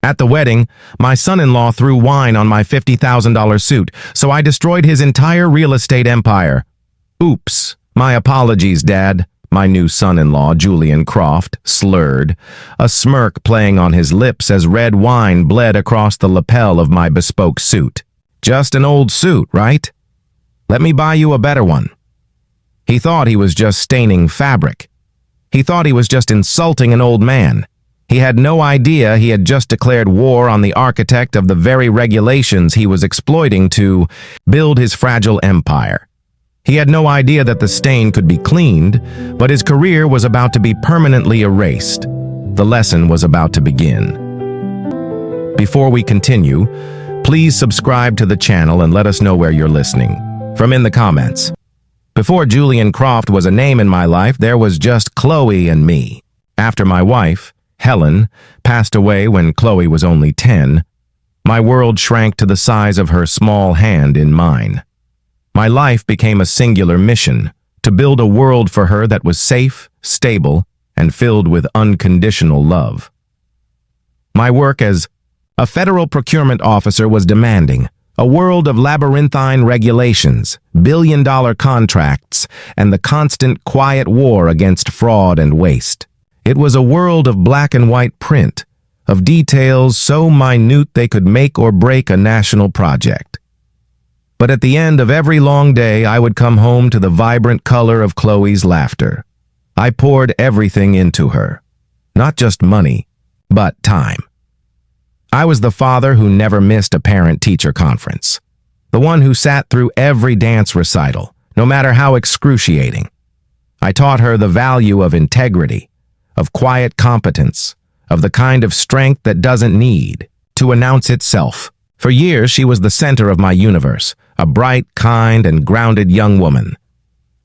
At the wedding, my son-in-law threw wine on my $50,000 suit, so I destroyed his entire real estate empire. Oops, my apologies, Dad, my new son-in-law, Julian Croft, slurred, a smirk playing on his lips as red wine bled across the lapel of my bespoke suit. Just an old suit, right? Let me buy you a better one. He thought he was just staining fabric. He thought he was just insulting an old man. He had no idea he had just declared war on the architect of the very regulations he was exploiting to build his fragile empire. He had no idea that the stain could be cleaned, but his career was about to be permanently erased. The lesson was about to begin. Before we continue, please subscribe to the channel and let us know where you're listening. From in the comments. Before Julian Croft was a name in my life, there was just Chloe and me. After my wife, Helen, passed away when Chloe was only 10, my world shrank to the size of her small hand in mine. My life became a singular mission, to build a world for her that was safe, stable, and filled with unconditional love. My work as a federal procurement officer was demanding, a world of labyrinthine regulations, billion-dollar contracts, and the constant quiet war against fraud and waste. It was a world of black and white print, of details so minute they could make or break a national project. But at the end of every long day, I would come home to the vibrant color of Chloe's laughter. I poured everything into her. Not just money, but time. I was the father who never missed a parent-teacher conference. The one who sat through every dance recital, no matter how excruciating. I taught her the value of integrity, of quiet competence, of the kind of strength that doesn't need to announce itself. For years, she was the center of my universe, a bright, kind, and grounded young woman.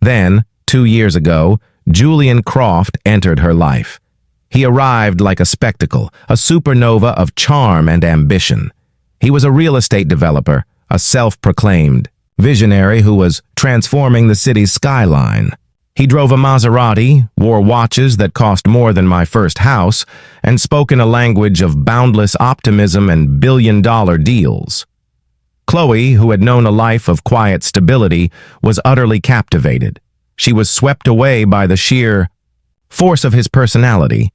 Then, 2 years ago, Julian Croft entered her life. He arrived like a spectacle, a supernova of charm and ambition. He was a real estate developer, a self-proclaimed visionary who was transforming the city's skyline. He drove a Maserati, wore watches that cost more than my first house, and spoke in a language of boundless optimism and billion-dollar deals. Chloe, who had known a life of quiet stability, was utterly captivated. She was swept away by the sheer force of his personality,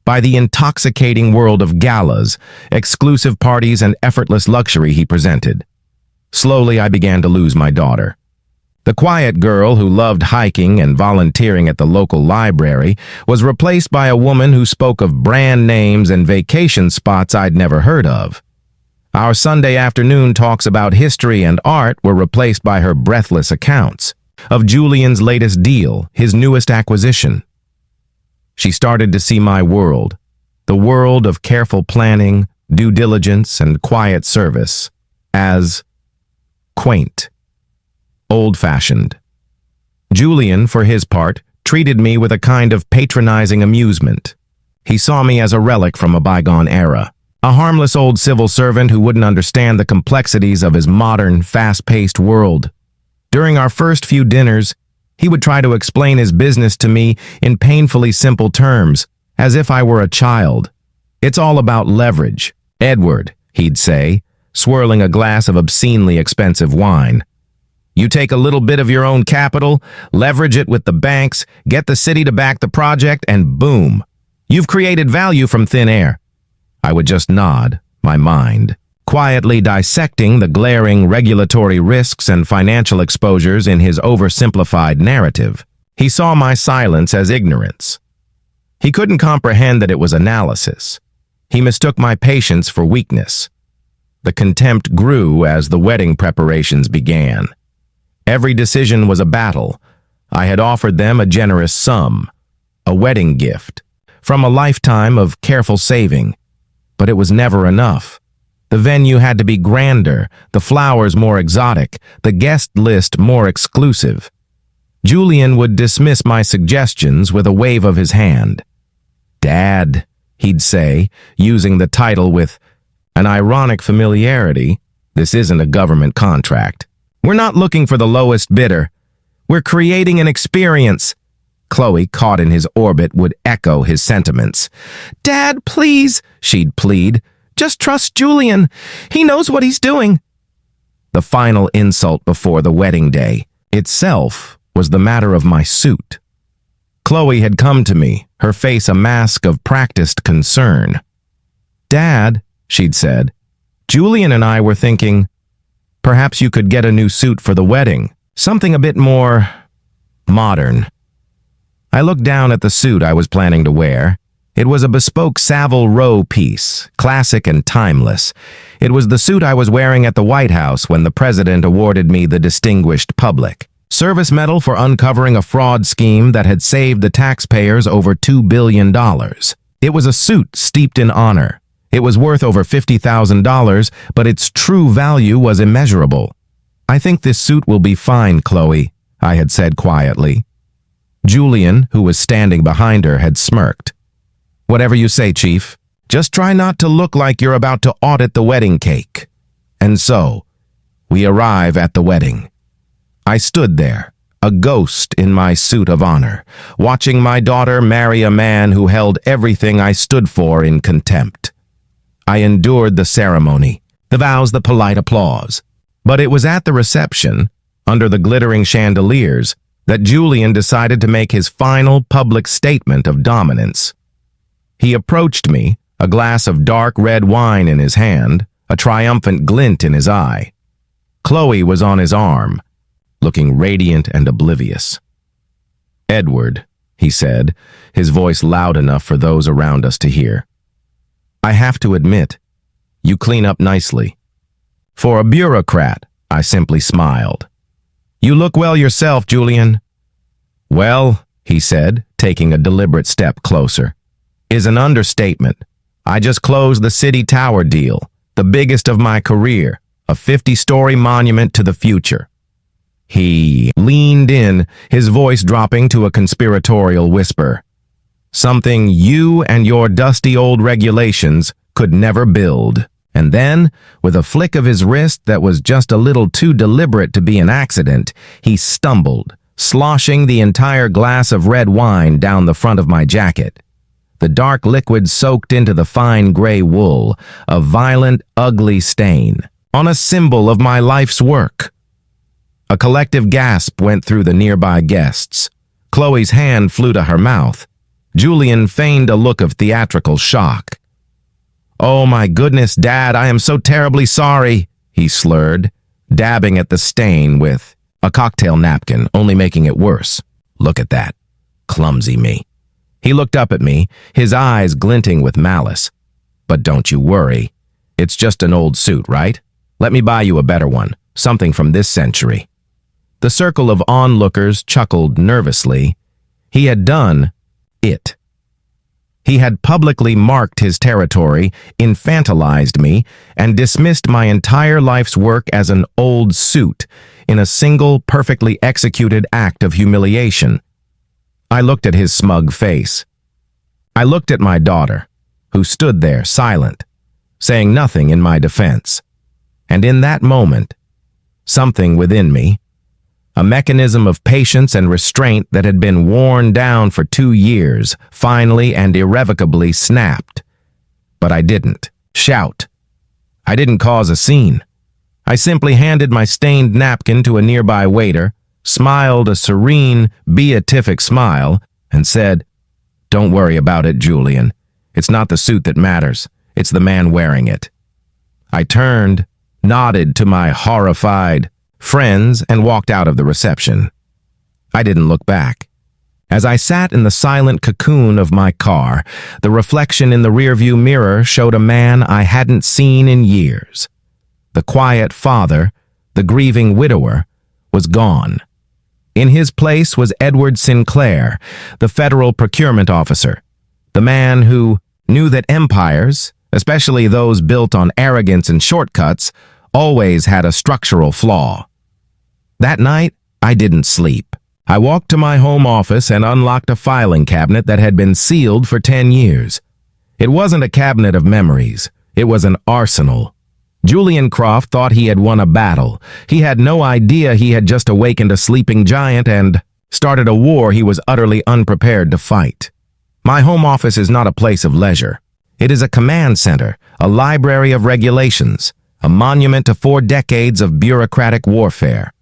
by the intoxicating world of galas, exclusive parties, and effortless luxury he presented. Slowly, I began to lose my daughter. The quiet girl who loved hiking and volunteering at the local library was replaced by a woman who spoke of brand names and vacation spots I'd never heard of. Our Sunday afternoon talks about history and art were replaced by her breathless accounts of Julian's latest deal, his newest acquisition. She started to see my world, the world of careful planning, due diligence, and quiet service, as quaint, old-fashioned. Julian, for his part, treated me with a kind of patronizing amusement. He saw me as a relic from a bygone era, a harmless old civil servant who wouldn't understand the complexities of his modern, fast-paced world. During our first few dinners, he would try to explain his business to me in painfully simple terms, as if I were a child. "It's all about leverage, Edward," he'd say, swirling a glass of obscenely expensive wine. "You take a little bit of your own capital, leverage it with the banks, get the city to back the project, and boom, you've created value from thin air." I would just nod, my mind quietly dissecting the glaring regulatory risks and financial exposures in his oversimplified narrative. He saw my silence as ignorance. He couldn't comprehend that it was analysis. He mistook my patience for weakness. The contempt grew as the wedding preparations began. Every decision was a battle. I had offered them a generous sum, a wedding gift, from a lifetime of careful saving. But it was never enough. The venue had to be grander, the flowers more exotic, the guest list more exclusive. Julian would dismiss my suggestions with a wave of his hand. "Dad," he'd say, using the title with an ironic familiarity, "this isn't a government contract. We're not looking for the lowest bidder. We're creating an experience." Chloe, caught in his orbit, would echo his sentiments. "Dad, please," she'd plead. Just trust Julian. He knows what he's doing. The final insult before the wedding day itself was the matter of my suit. Chloe had come to me, her face a mask of practiced concern. "Dad," she'd said, "Julian and I were thinking, perhaps you could get a new suit for the wedding, something a bit more modern." I looked down at the suit I was planning to wear. It was a bespoke Savile Row piece, classic and timeless. It was the suit I was wearing at the White House when the president awarded me the Distinguished Public Service Medal for uncovering a fraud scheme that had saved the taxpayers over $2 billion. It was a suit steeped in honor. It was worth over $50,000, but its true value was immeasurable. "I think this suit will be fine, Chloe," I had said quietly. Julian, who was standing behind her, had smirked. "Whatever you say, Chief. Just try not to look like you're about to audit the wedding cake." And so, we arrive at the wedding. I stood there, a ghost in my suit of honor, watching my daughter marry a man who held everything I stood for in contempt. I endured the ceremony, the vows, the polite applause. But it was at the reception, under the glittering chandeliers, that Julian decided to make his final public statement of dominance. He approached me, a glass of dark red wine in his hand, a triumphant glint in his eye. Chloe was on his arm, looking radiant and oblivious. "Edward," he said, his voice loud enough for those around us to hear, "I have to admit, you clean up nicely." For a bureaucrat, I simply smiled. "You look well yourself, Julian." "Well," he said, taking a deliberate step closer, "is an understatement. I just closed the City Tower deal, the biggest of my career, a 50-story monument to the future." He leaned in, his voice dropping to a conspiratorial whisper. "Something you and your dusty old regulations could never build." And then, with a flick of his wrist that was just a little too deliberate to be an accident, he stumbled, sloshing the entire glass of red wine down the front of my jacket. The dark liquid soaked into the fine gray wool, a violent, ugly stain, on a symbol of my life's work. A collective gasp went through the nearby guests. Chloe's hand flew to her mouth. Julian feigned a look of theatrical shock. "Oh my goodness, Dad, I am so terribly sorry," he slurred, dabbing at the stain with a cocktail napkin, only making it worse. "Look at that. Clumsy me." He looked up at me, his eyes glinting with malice. "But don't you worry. It's just an old suit, right? Let me buy you a better one, something from this century." The circle of onlookers chuckled nervously. He had done it. He had publicly marked his territory, infantilized me, and dismissed my entire life's work as an old suit in a single, perfectly executed act of humiliation. I looked at his smug face. I looked at my daughter, who stood there silent, saying nothing in my defense. And in that moment, something within me, a mechanism of patience and restraint that had been worn down for 2 years, finally and irrevocably snapped. But I didn't shout. I didn't cause a scene. I simply handed my stained napkin to a nearby waiter, smiled a serene, beatific smile, and said, "Don't worry about it, Julian. It's not the suit that matters. It's the man wearing it." I turned, nodded to my horrified friends, and walked out of the reception. I didn't look back. As I sat in the silent cocoon of my car, the reflection in the rearview mirror showed a man I hadn't seen in years. The quiet father, the grieving widower, was gone. In his place was Edward Sinclair, the federal procurement officer, the man who knew that empires, especially those built on arrogance and shortcuts, always had a structural flaw. That night, I didn't sleep. I walked to my home office and unlocked a filing cabinet that had been sealed for 10 years. It wasn't a cabinet of memories. It was an arsenal. Julian Croft thought he had won a battle. He had no idea he had just awakened a sleeping giant and started a war he was utterly unprepared to fight. My home office is not a place of leisure. It is a command center, a library of regulations, a monument to 4 decades of bureaucratic warfare.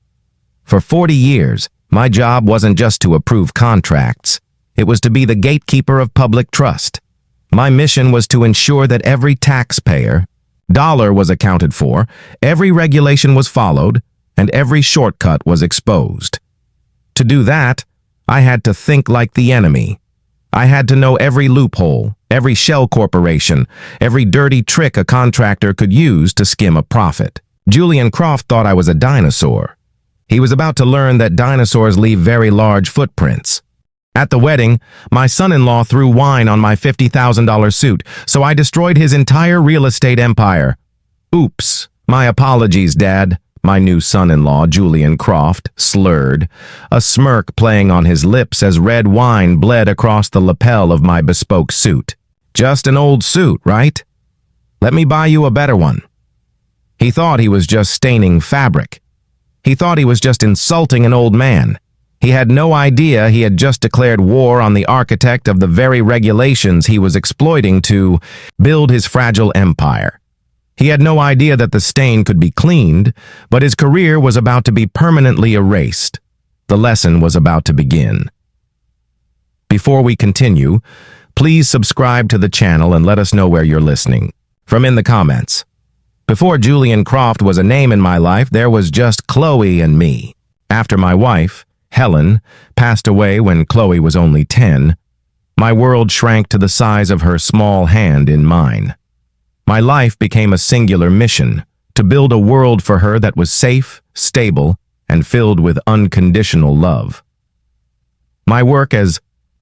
For 40 years, my job wasn't just to approve contracts. It was to be the gatekeeper of public trust. My mission was to ensure that every taxpayer dollar was accounted for, every regulation was followed, and every shortcut was exposed. To do that, I had to think like the enemy. I had to know every loophole, every shell corporation, every dirty trick a contractor could use to skim a profit. Julian Croft thought I was a dinosaur. He was about to learn that dinosaurs leave very large footprints. At the wedding, my son-in-law threw wine on my $50,000 suit, so I destroyed his entire real estate empire. Oops, my apologies, Dad, my new son-in-law, Julian Croft, slurred, a smirk playing on his lips as red wine bled across the lapel of my bespoke suit. Just an old suit, right? Let me buy you a better one. He thought he was just staining fabric. He thought he was just insulting an old man. He had no idea he had just declared war on the architect of the very regulations he was exploiting to build his fragile empire. He had no idea that the stain could be cleaned, but his career was about to be permanently erased. The lesson was about to begin. Before we continue, please subscribe to the channel and let us know where you're listening. From in the comments. Before Julian Croft was a name in my life, there was just Chloe and me. After my wife, Helen, passed away when Chloe was only 10, my world shrank to the size of her small hand in mine. My life became a singular mission, to build a world for her that was safe, stable, and filled with unconditional love. My work as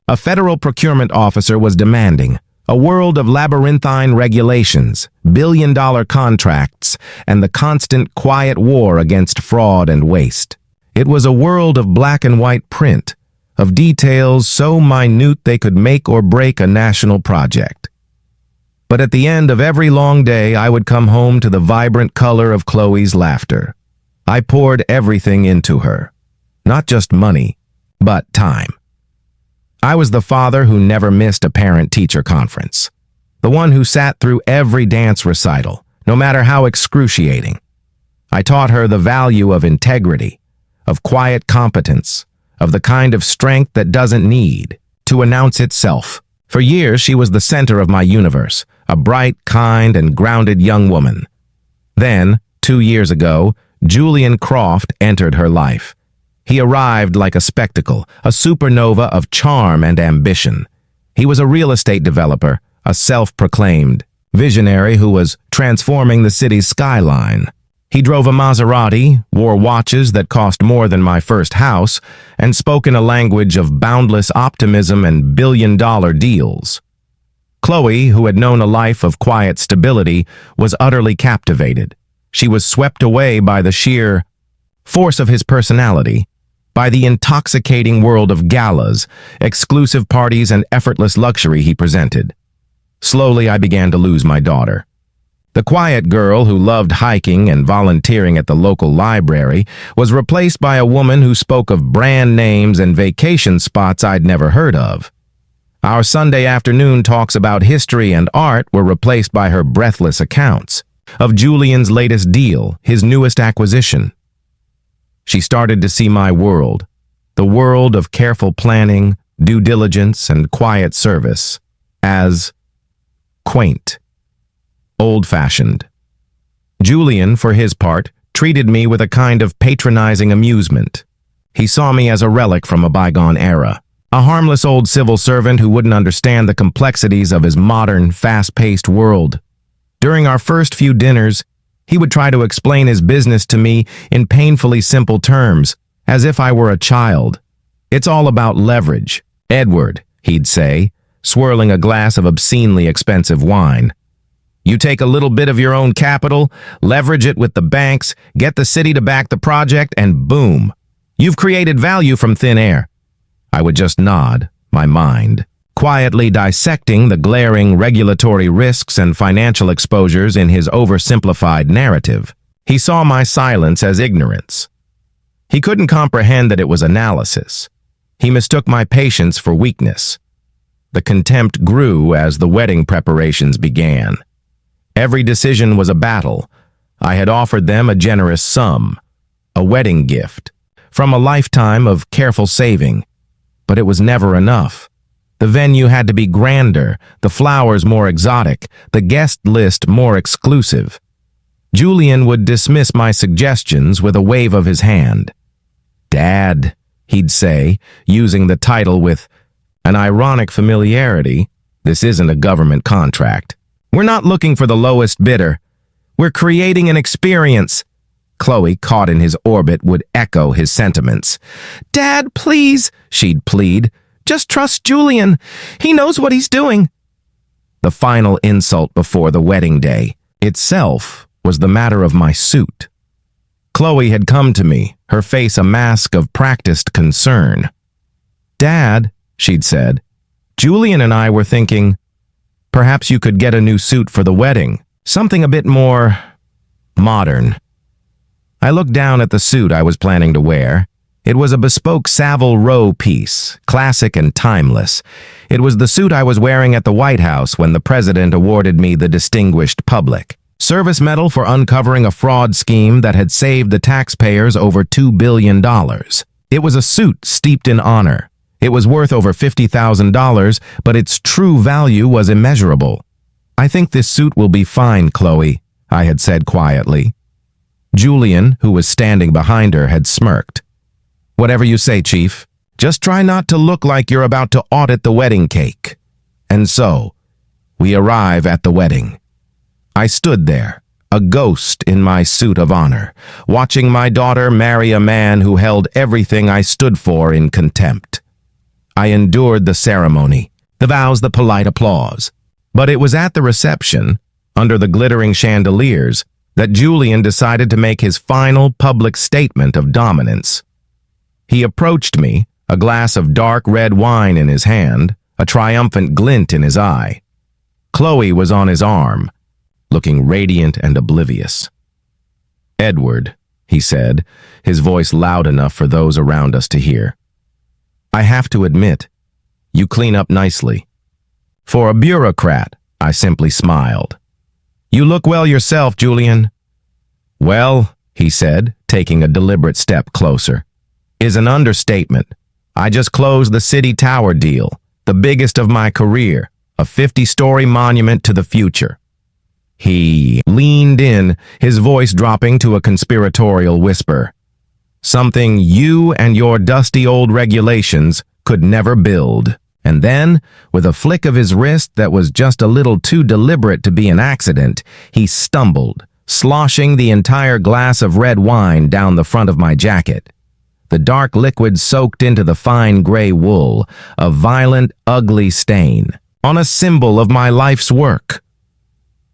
a federal procurement officer was demanding, a world of labyrinthine regulations, billion-dollar contracts, and the constant quiet war against fraud and waste. It was a world of black and white print, of details so minute they could make or break a national project. But at the end of every long day, I would come home to the vibrant color of Chloe's laughter. I poured everything into her. Not just money, but time. I was the father who never missed a parent-teacher conference. The one who sat through every dance recital, no matter how excruciating. I taught her the value of integrity, of quiet competence, of the kind of strength that doesn't need to announce itself. For years, she was the center of my universe, a bright, kind, and grounded young woman. Then, 2 years ago, Julian Croft entered her life. He arrived like a spectacle, a supernova of charm and ambition. He was a real estate developer, a self-proclaimed visionary who was transforming the city's skyline. He drove a Maserati, wore watches that cost more than my first house, and spoke in a language of boundless optimism and billion-dollar deals. Chloe, who had known a life of quiet stability, was utterly captivated. She was swept away by the sheer force of his personality, by the intoxicating world of galas, exclusive parties, and effortless luxury he presented. Slowly, I began to lose my daughter. The quiet girl who loved hiking and volunteering at the local library was replaced by a woman who spoke of brand names and vacation spots I'd never heard of. Our Sunday afternoon talks about history and art were replaced by her breathless accounts of Julian's latest deal, his newest acquisition. She started to see my world, the world of careful planning, due diligence, and quiet service, as quaint, old-fashioned. Julian, for his part, treated me with a kind of patronizing amusement. He saw me as a relic from a bygone era, a harmless old civil servant who wouldn't understand the complexities of his modern, fast-paced world. During our first few dinners, he would try to explain his business to me in painfully simple terms, as if I were a child. "It's all about leverage, Edward," he'd say, swirling a glass of obscenely expensive wine. "You take a little bit of your own capital, leverage it with the banks, get the city to back the project, and boom, you've created value from thin air." I would just nod, my mind quietly dissecting the glaring regulatory risks and financial exposures in his oversimplified narrative. He saw my silence as ignorance. He couldn't comprehend that it was analysis. He mistook my patience for weakness. The contempt grew as the wedding preparations began. Every decision was a battle. I had offered them a generous sum, a wedding gift, from a lifetime of careful saving. But it was never enough. The venue had to be grander, the flowers more exotic, the guest list more exclusive. Julian would dismiss my suggestions with a wave of his hand. "Dad," he'd say, using the title with an ironic familiarity, "this isn't a government contract. We're not looking for the lowest bidder. We're creating an experience." Chloe, caught in his orbit, would echo his sentiments. "Dad, please," she'd plead. "Just trust Julian. He knows what he's doing." The final insult before the wedding day itself was the matter of my suit. Chloe had come to me, her face a mask of practiced concern. "Dad," she'd said, "Julian and I were thinking, perhaps you could get a new suit for the wedding, something a bit more modern." I looked down at the suit I was planning to wear. It was a bespoke Savile Row piece, classic and timeless. It was the suit I was wearing at the White House when the president awarded me the Distinguished Public Service Medal for uncovering a fraud scheme that had saved the taxpayers over $2 billion. It was a suit steeped in honor. It was worth over $50,000, but its true value was immeasurable. "I think this suit will be fine, Chloe," I had said quietly. Julian, who was standing behind her, had smirked. "Whatever you say, Chief. Just try not to look like you're about to audit the wedding cake." And so, we arrive at the wedding. I stood there, a ghost in my suit of honor, watching my daughter marry a man who held everything I stood for in contempt. I endured the ceremony, the vows, the polite applause. But it was at the reception, under the glittering chandeliers, that Julian decided to make his final public statement of dominance. He approached me, a glass of dark red wine in his hand, a triumphant glint in his eye. Chloe was on his arm, looking radiant and oblivious. "Edward," he said, his voice loud enough for those around us to hear, "I have to admit, you clean up nicely." For a bureaucrat, I simply smiled. "You look well yourself, Julian." "Well," he said, taking a deliberate step closer, "is an understatement. I just closed the City Tower deal, the biggest of my career, a 50-story monument to the future." He leaned in, his voice dropping to a conspiratorial whisper. "Something you and your dusty old regulations could never build." And then, with a flick of his wrist that was just a little too deliberate to be an accident, he stumbled, sloshing the entire glass of red wine down the front of my jacket. The dark liquid soaked into the fine gray wool, a violent, ugly stain, on a symbol of my life's work.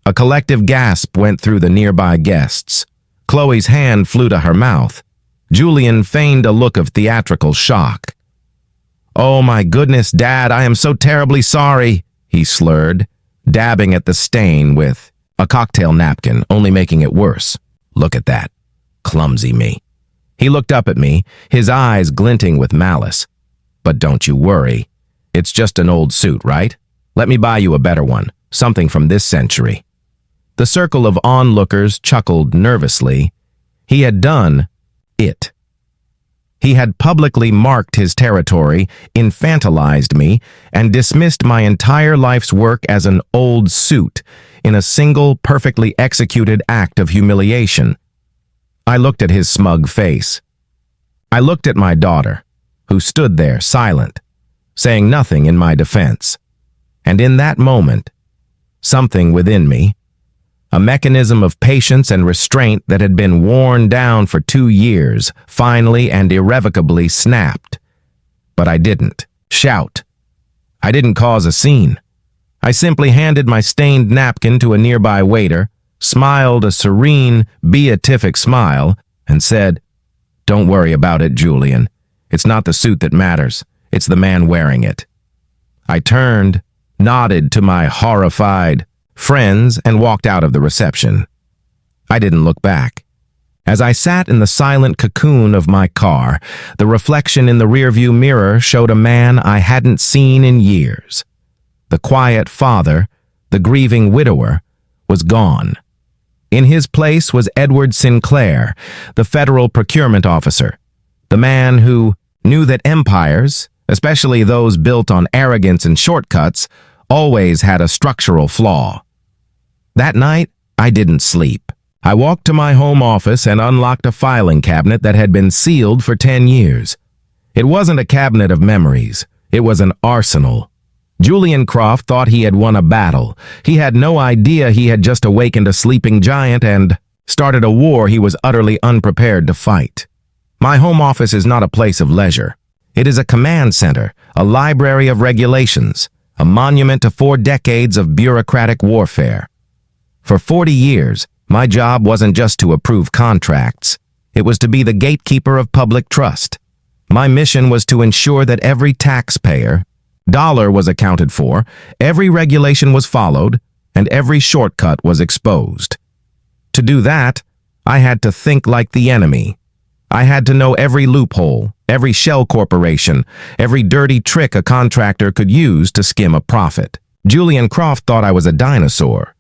A collective gasp went through the nearby guests. Chloe's hand flew to her mouth. Julian feigned a look of theatrical shock. "Oh my goodness, Dad, I am so terribly sorry," he slurred, dabbing at the stain with a cocktail napkin, only making it worse. "Look at that. Clumsy me." He looked up at me, his eyes glinting with malice. "But don't you worry. It's just an old suit, right? Let me buy you a better one, something from this century." The circle of onlookers chuckled nervously. He had done it. He had publicly marked his territory, infantilized me, and dismissed my entire life's work as an old suit in a single, perfectly executed act of humiliation. I looked at his smug face. I looked at my daughter, who stood there silent, saying nothing in my defense. And in that moment, something within me, a mechanism of patience and restraint that had been worn down for 2 years, finally and irrevocably snapped. But I didn't shout. I didn't cause a scene. I simply handed my stained napkin to a nearby waiter, smiled a serene, beatific smile, and said, "Don't worry about it, Julian. It's not the suit that matters. It's the man wearing it." I turned, nodded to my horrified friends, and walked out of the reception. I didn't look back. As I sat in the silent cocoon of my car, the reflection in the rearview mirror showed a man I hadn't seen in years. The quiet father, the grieving widower, was gone. In his place was Edward Sinclair, the federal procurement officer, the man who knew that empires, especially those built on arrogance and shortcuts, always had a structural flaw. That night, I didn't sleep. I walked to my home office and unlocked a filing cabinet that had been sealed for 10 years. It wasn't a cabinet of memories. It was an arsenal. Julian Croft thought he had won a battle. He had no idea he had just awakened a sleeping giant and started a war he was utterly unprepared to fight. My home office is not a place of leisure. It is a command center, a library of regulations, a monument to 4 decades of bureaucratic warfare. For 40 years, my job wasn't just to approve contracts. It was to be the gatekeeper of public trust. My mission was to ensure that every taxpayer dollar was accounted for, every regulation was followed, and every shortcut was exposed. To do that, I had to think like the enemy. I had to know every loophole, every shell corporation, every dirty trick a contractor could use to skim a profit. Julian Croft thought I was a dinosaur.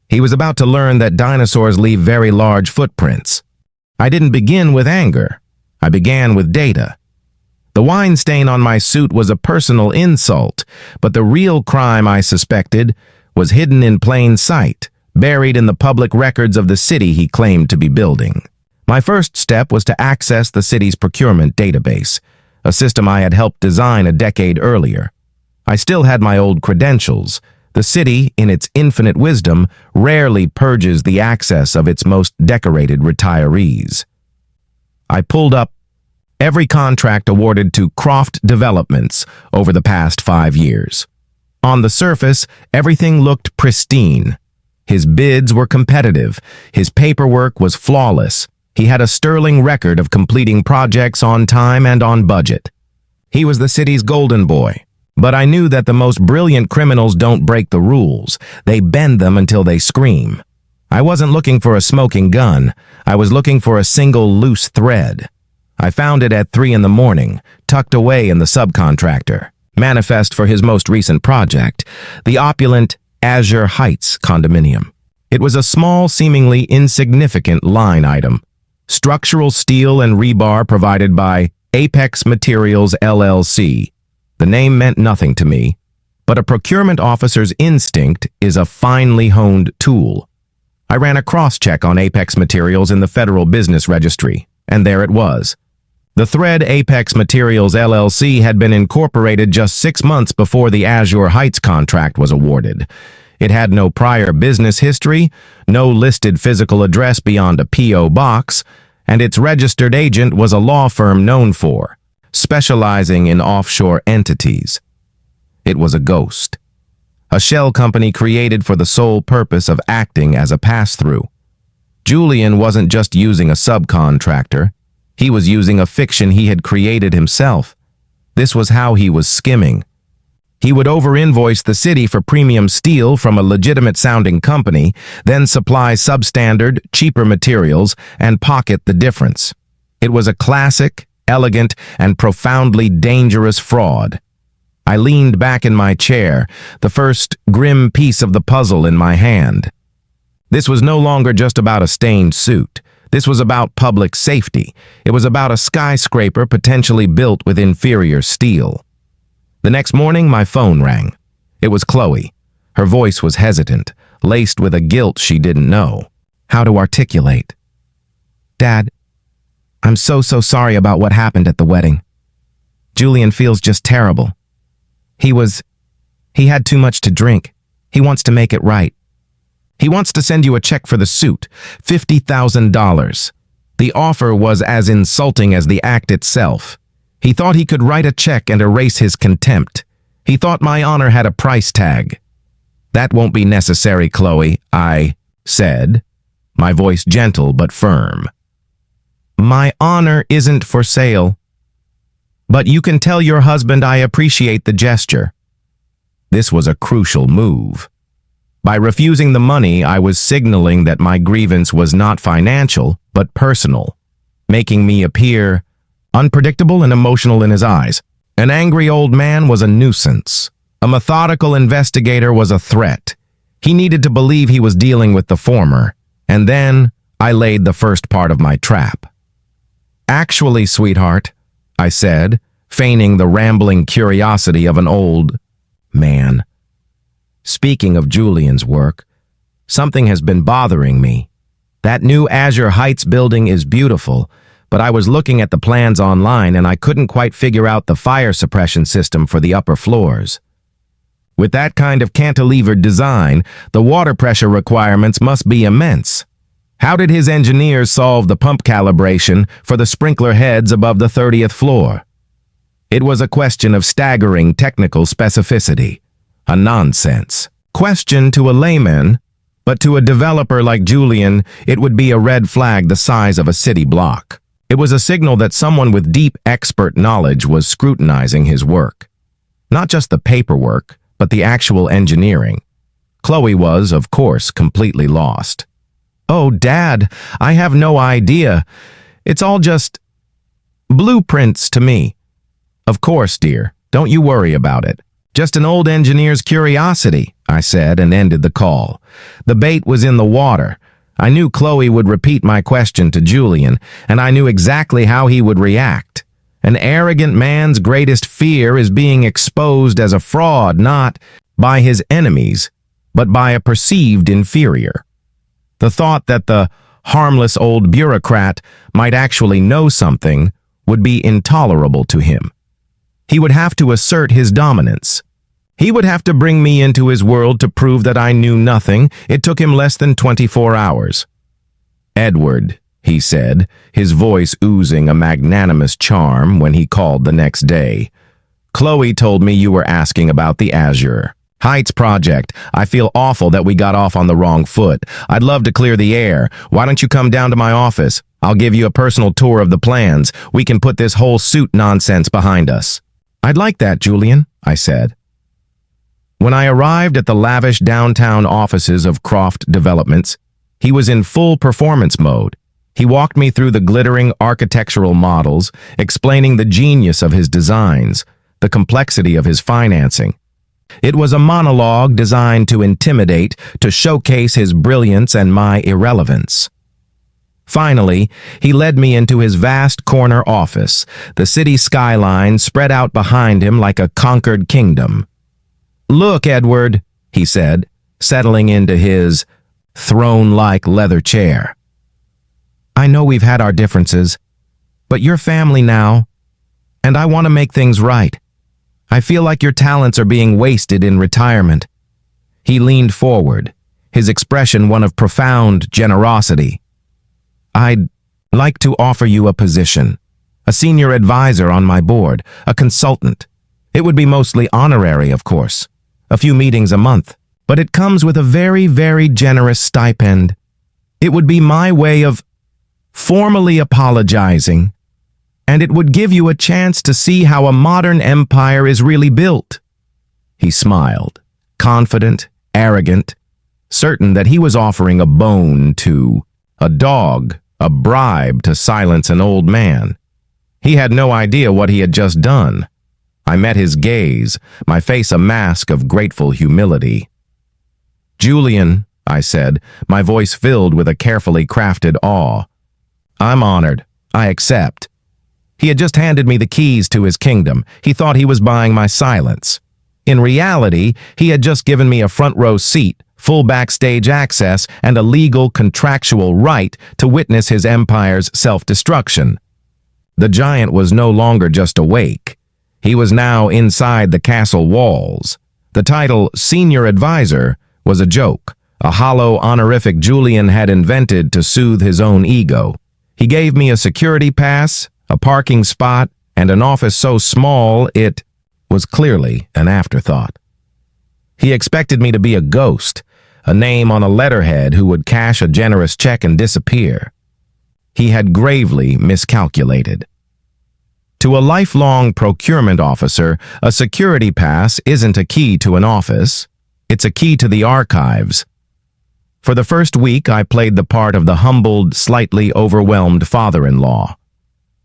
He was about to learn that dinosaurs leave very large footprints. I didn't begin with anger. I began with data. The wine stain on my suit was a personal insult, but the real crime I suspected was hidden in plain sight, buried in the public records of the city he claimed to be building. My first step was to access the city's procurement database, a system I had helped design a decade earlier. I still had my old credentials. The city, in its infinite wisdom, rarely purges the access of its most decorated retirees. I pulled up every contract awarded to Croft Developments over the past 5 years. On the surface, everything looked pristine. His bids were competitive. His paperwork was flawless. He had a sterling record of completing projects on time and on budget. He was the city's golden boy. But I knew that the most brilliant criminals don't break the rules. They bend them until they scream. I wasn't looking for a smoking gun. I was looking for a single loose thread. I found it at 3 in the morning, tucked away in the subcontractor, manifest for his most recent project, the opulent Azure Heights condominium. It was a small, seemingly insignificant line item. Structural steel and rebar provided by Apex Materials LLC. The name meant nothing to me, but a procurement officer's instinct is a finely honed tool. I ran a cross-check on Apex Materials in the Federal Business Registry, and there it was. The thread Apex Materials LLC had been incorporated just 6 months before the Azure Heights contract was awarded. It had no prior business history, no listed physical address beyond a P.O. box, and its registered agent was a law firm known for specializing in offshore entities. It was a ghost. A shell company created for the sole purpose of acting as a pass-through. Julian wasn't just using a subcontractor. He was using a fiction he had created himself. This was how he was skimming. He would over-invoice the city for premium steel from a legitimate-sounding company, then supply substandard, cheaper materials and pocket the difference. It was a classic, elegant, and profoundly dangerous fraud. I leaned back in my chair, the first grim piece of the puzzle in my hand. This was no longer just about a stained suit. This was about public safety. It was about a skyscraper potentially built with inferior steel. The next morning, my phone rang. It was Chloe. Her voice was hesitant, laced with a guilt she didn't know how to articulate. "Dad, I'm so sorry about what happened at the wedding. Julian feels just terrible. He had too much to drink. He wants to make it right. He wants to send you a check for the suit, $50,000. The offer was as insulting as the act itself. He thought he could write a check and erase his contempt. He thought my honor had a price tag. That won't be necessary, Chloe, I said, my voice gentle but firm. My honor isn't for sale. But you can tell your husband I appreciate the gesture. This was a crucial move. By refusing the money, I was signaling that my grievance was not financial, but personal, making me appear unpredictable and emotional in his eyes. An angry old man was a nuisance. A methodical investigator was a threat. He needed to believe he was dealing with the former, and then I laid the first part of my trap. "Actually, sweetheart," I said, feigning the rambling curiosity of an old man. "Speaking of Julian's work, something has been bothering me. That new Azure Heights building is beautiful, but I was looking at the plans online and I couldn't quite figure out the fire suppression system for the upper floors. With that kind of cantilevered design, the water pressure requirements must be immense. How did his engineers solve the pump calibration for the sprinkler heads above the 30th floor? It was a question of staggering technical specificity. A nonsense question to a layman, but to a developer like Julian, it would be a red flag the size of a city block. It was a signal that someone with deep expert knowledge was scrutinizing his work. Not just the paperwork, but the actual engineering. Chloe was, of course, completely lost. "Oh, Dad, I have no idea. It's all just blueprints to me." "Of course, dear. Don't you worry about it. Just an old engineer's curiosity," I said and ended the call. The bait was in the water. I knew Chloe would repeat my question to Julian, and I knew exactly how he would react. An arrogant man's greatest fear is being exposed as a fraud, not by his enemies, but by a perceived inferior. The thought that the harmless old bureaucrat might actually know something would be intolerable to him. He would have to assert his dominance. He would have to bring me into his world to prove that I knew nothing. It took him less than 24 hours. "Edward," he said, his voice oozing a magnanimous charm when he called the next day. "Chloe told me you were asking about the Azure Heights project. I feel awful that we got off on the wrong foot. I'd love to clear the air. Why don't you come down to my office? I'll give you a personal tour of the plans. We can put this whole suit nonsense behind us." "I'd like that, Julian," I said. When I arrived at the lavish downtown offices of Croft Developments, he was in full performance mode. He walked me through the glittering architectural models, explaining the genius of his designs, the complexity of his financing. It was a monologue designed to intimidate, to showcase his brilliance and my irrelevance. Finally, he led me into his vast corner office, the city skyline spread out behind him like a conquered kingdom. "Look, Edward," he said, settling into his throne-like leather chair. "I know we've had our differences, but you're family now, and I want to make things right. I feel like your talents are being wasted in retirement." He leaned forward, his expression one of profound generosity. "I'd like to offer you a position, a senior advisor on my board, a consultant. It would be mostly honorary, of course, a few meetings a month, but it comes with a very, very generous stipend. It would be my way of formally apologizing, and it would give you a chance to see how a modern empire is really built." He smiled, confident, arrogant, certain that he was offering a bone to a dog, a bribe to silence an old man. He had no idea what he had just done. I met his gaze, my face a mask of grateful humility. "Julian," I said, my voice filled with a carefully crafted awe. "I'm honored. I accept." He had just handed me the keys to his kingdom. He thought he was buying my silence. In reality, he had just given me a front-row seat, full backstage access, and a legal contractual right to witness his empire's self-destruction. The giant was no longer just awake. He was now inside the castle walls. The title Senior Advisor was a joke, a hollow honorific Julian had invented to soothe his own ego. He gave me a security pass, a parking spot, and an office so small it was clearly an afterthought. He expected me to be a ghost, a name on a letterhead who would cash a generous check and disappear. He had gravely miscalculated. To a lifelong procurement officer, a security pass isn't a key to an office. It's a key to the archives. For the first week, I played the part of the humbled, slightly overwhelmed father-in-law.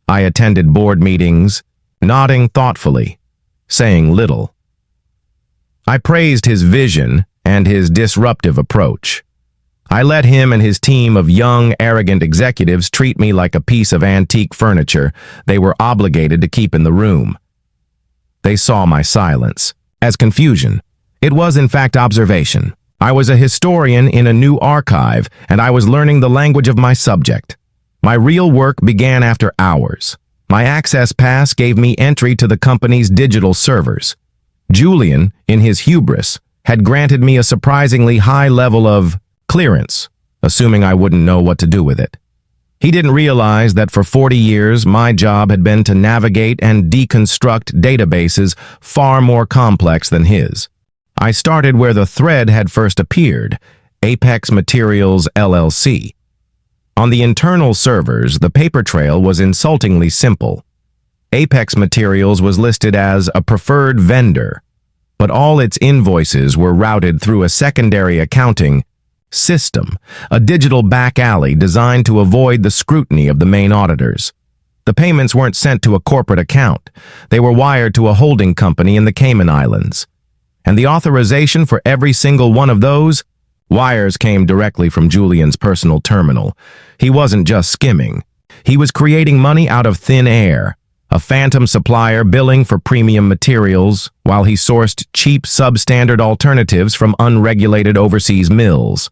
I attended board meetings, nodding thoughtfully, saying little. I praised his vision, and his disruptive approach. I let him and his team of young, arrogant executives treat me like a piece of antique furniture they were obligated to keep in the room. They saw my silence as confusion. It was, in fact, observation. I was a historian in a new archive, and I was learning the language of my subject. My real work began after hours. My access pass gave me entry to the company's digital servers. Julian, in his hubris, had granted me a surprisingly high level of clearance, assuming I wouldn't know what to do with it. He didn't realize that for 40 years, my job had been to navigate and deconstruct databases far more complex than his. I started where the thread had first appeared, Apex Materials LLC. On the internal servers, the paper trail was insultingly simple. Apex Materials was listed as a preferred vendor, but all its invoices were routed through a secondary accounting system, a digital back alley designed to avoid the scrutiny of the main auditors. The payments weren't sent to a corporate account. They were wired to a holding company in the Cayman Islands. And the authorization for every single one of those wires came directly from Julian's personal terminal. He wasn't just skimming. He was creating money out of thin air, a phantom supplier billing for premium materials while he sourced cheap substandard alternatives from unregulated overseas mills.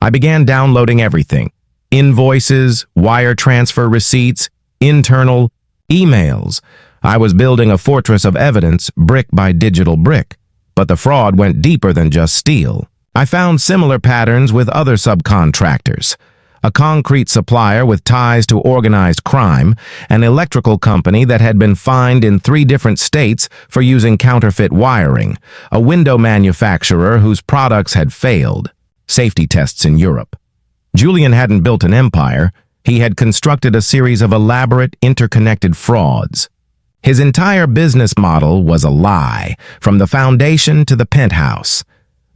I began downloading everything: invoices, wire transfer receipts, internal emails. I was building a fortress of evidence, brick by digital brick. But the fraud went deeper than just steel. I found similar patterns with other subcontractors: a concrete supplier with ties to organized crime, an electrical company that had been fined in 3 different states for using counterfeit wiring, a window manufacturer whose products had failed safety tests in Europe. Julian hadn't built an empire. He had constructed a series of elaborate, interconnected frauds. His entire business model was a lie, from the foundation to the penthouse.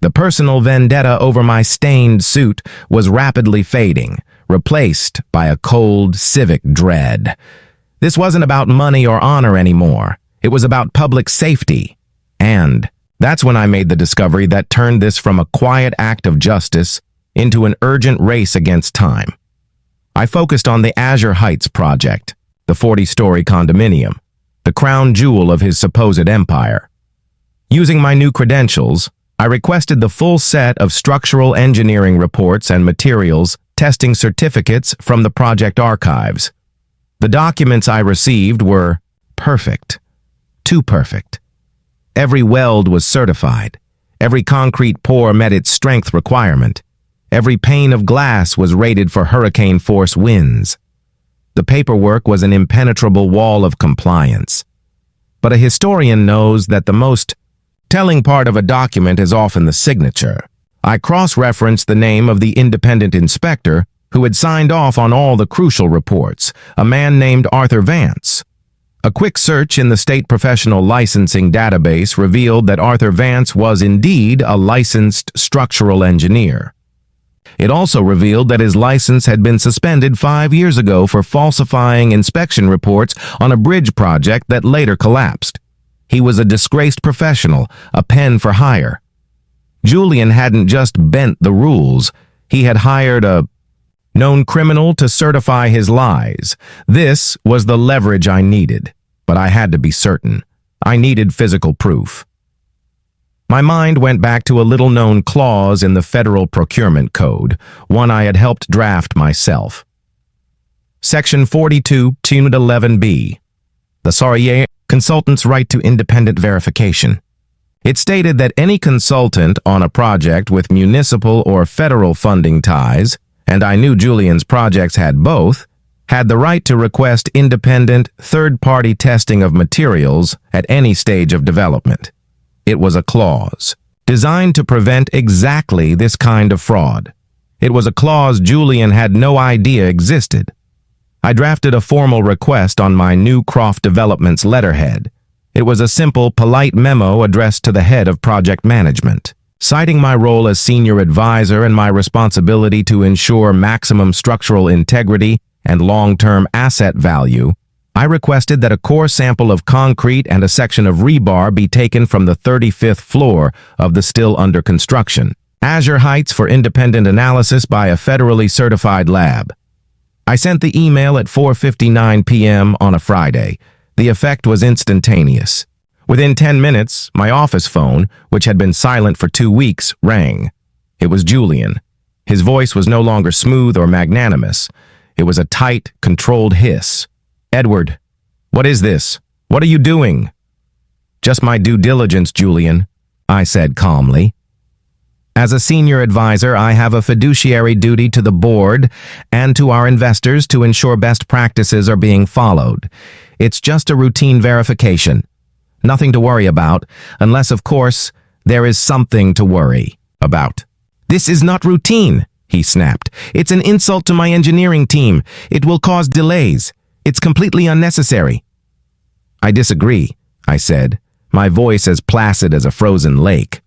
The personal vendetta over my stained suit was rapidly fading, replaced by a cold, civic dread. This wasn't about money or honor anymore. It was about public safety. And that's when I made the discovery that turned this from a quiet act of justice into an urgent race against time. I focused on the Azure Heights project, the 40-story condominium, the crown jewel of his supposed empire. Using my new credentials, I requested the full set of structural engineering reports and materials testing certificates from the project archives. The documents I received were perfect. Too perfect. Every weld was certified. Every concrete pour met its strength requirement. Every pane of glass was rated for hurricane force winds. The paperwork was an impenetrable wall of compliance. But a historian knows that the most telling part of a document is often the signature. I cross-referenced the name of the independent inspector who had signed off on all the crucial reports, a man named Arthur Vance. A quick search in the state professional licensing database revealed that Arthur Vance was indeed a licensed structural engineer. It also revealed that his license had been suspended 5 years ago for falsifying inspection reports on a bridge project that later collapsed. He was a disgraced professional, a pen for hire. Julian hadn't just bent the rules. He had hired a known criminal to certify his lies. This was the leverage I needed, but I had to be certain. I needed physical proof. My mind went back to a little-known clause in the Federal Procurement Code, one I had helped draft myself. Section 42(11)(b), the consultant's right to independent verification. It stated that any consultant on a project with municipal or federal funding ties, and I knew Julian's projects had both, had the right to request independent, third-party testing of materials at any stage of development. It was a clause designed to prevent exactly this kind of fraud. It was a clause Julian had no idea existed. I drafted a formal request on my new Croft Developments letterhead. It was a simple, polite memo addressed to the head of project management, citing my role as senior advisor and my responsibility to ensure maximum structural integrity and long-term asset value. I requested that a core sample of concrete and a section of rebar be taken from the 35th floor of the still under construction Azure Heights for independent analysis by a federally certified lab. I sent the email at 4:59 p.m. on a Friday. The effect was instantaneous. Within 10 minutes, my office phone, which had been silent for 2 weeks, rang. It was Julian. His voice was no longer smooth or magnanimous. It was a tight, controlled hiss. "Edward, what is this? What are you doing?" "Just my due diligence, Julian," I said calmly. As a senior advisor, I have a fiduciary duty to the board and to our investors to ensure best practices are being followed. It's just a routine verification. Nothing to worry about, unless, of course, there is something to worry about. "This is not routine," he snapped. "It's an insult to my engineering team. It will cause delays. It's completely unnecessary." "I disagree," I said, my voice as placid as a frozen lake.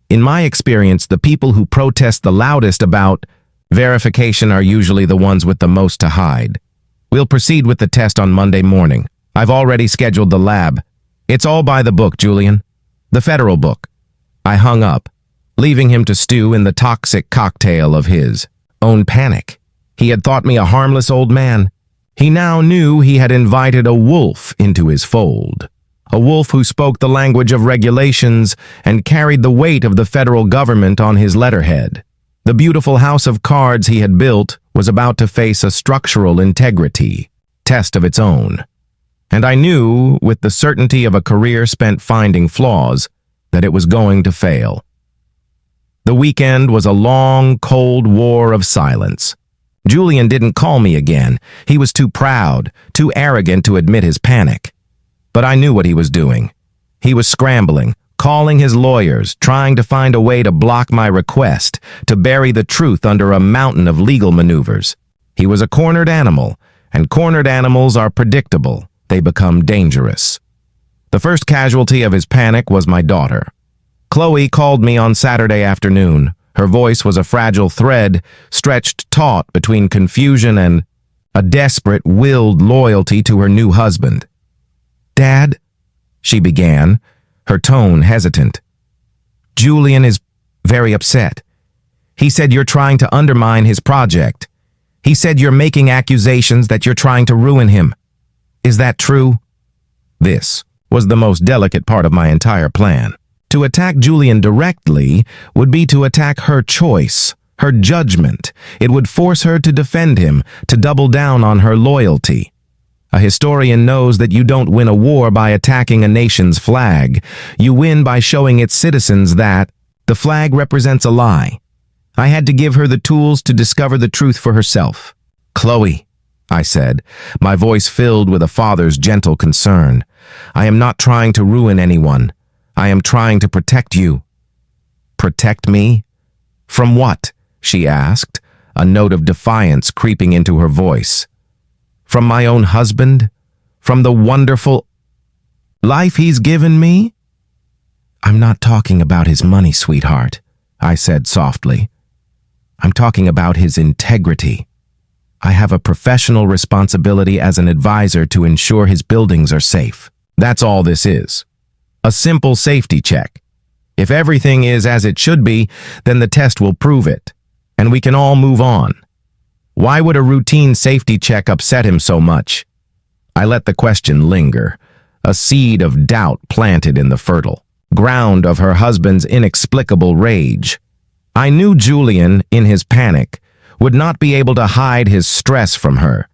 "In my experience, the people who protest the loudest about verification are usually the ones with the most to hide. We'll proceed with the test on Monday morning. I've already scheduled the lab. It's all by the book, Julian. The federal book." I hung up, leaving him to stew in the toxic cocktail of his own panic. He had thought me a harmless old man. He now knew he had invited a wolf into his fold. A wolf who spoke the language of regulations and carried the weight of the federal government on his letterhead. The beautiful house of cards he had built was about to face a structural integrity test of its own. And I knew, with the certainty of a career spent finding flaws, that it was going to fail. The weekend was a long, cold war of silence. Julian didn't call me again. He was too proud, too arrogant to admit his panic. But I knew what he was doing. He was scrambling, calling his lawyers, trying to find a way to block my request, to bury the truth under a mountain of legal maneuvers. He was a cornered animal, and cornered animals are predictable. They become dangerous. The first casualty of his panic was my daughter. Chloe called me on Saturday afternoon. Her voice was a fragile thread, stretched taut between confusion and a desperate, willed loyalty to her new husband. "Dad," she began, her tone hesitant. "Julian is very upset. He said you're trying to undermine his project. He said you're making accusations that you're trying to ruin him. Is that true?" This was the most delicate part of my entire plan. To attack Julian directly would be to attack her choice, her judgment. It would force her to defend him, to double down on her loyalty. A historian knows that you don't win a war by attacking a nation's flag. You win by showing its citizens that the flag represents a lie. I had to give her the tools to discover the truth for herself. "Chloe," I said, my voice filled with a father's gentle concern, "I am not trying to ruin anyone. I am trying to protect you." "Protect me? From what?" she asked, a note of defiance creeping into her voice. "From my own husband? From the wonderful life he's given me?" "I'm not talking about his money, sweetheart," I said softly. "I'm talking about his integrity. I have a professional responsibility as an advisor to ensure his buildings are safe. That's all this is. A simple safety check. If everything is as it should be, then the test will prove it, and we can all move on. Why would a routine safety check upset him so much?" I let the question linger, a seed of doubt planted in the fertile ground of her husband's inexplicable rage. I knew Julian, in his panic, would not be able to hide his stress from her.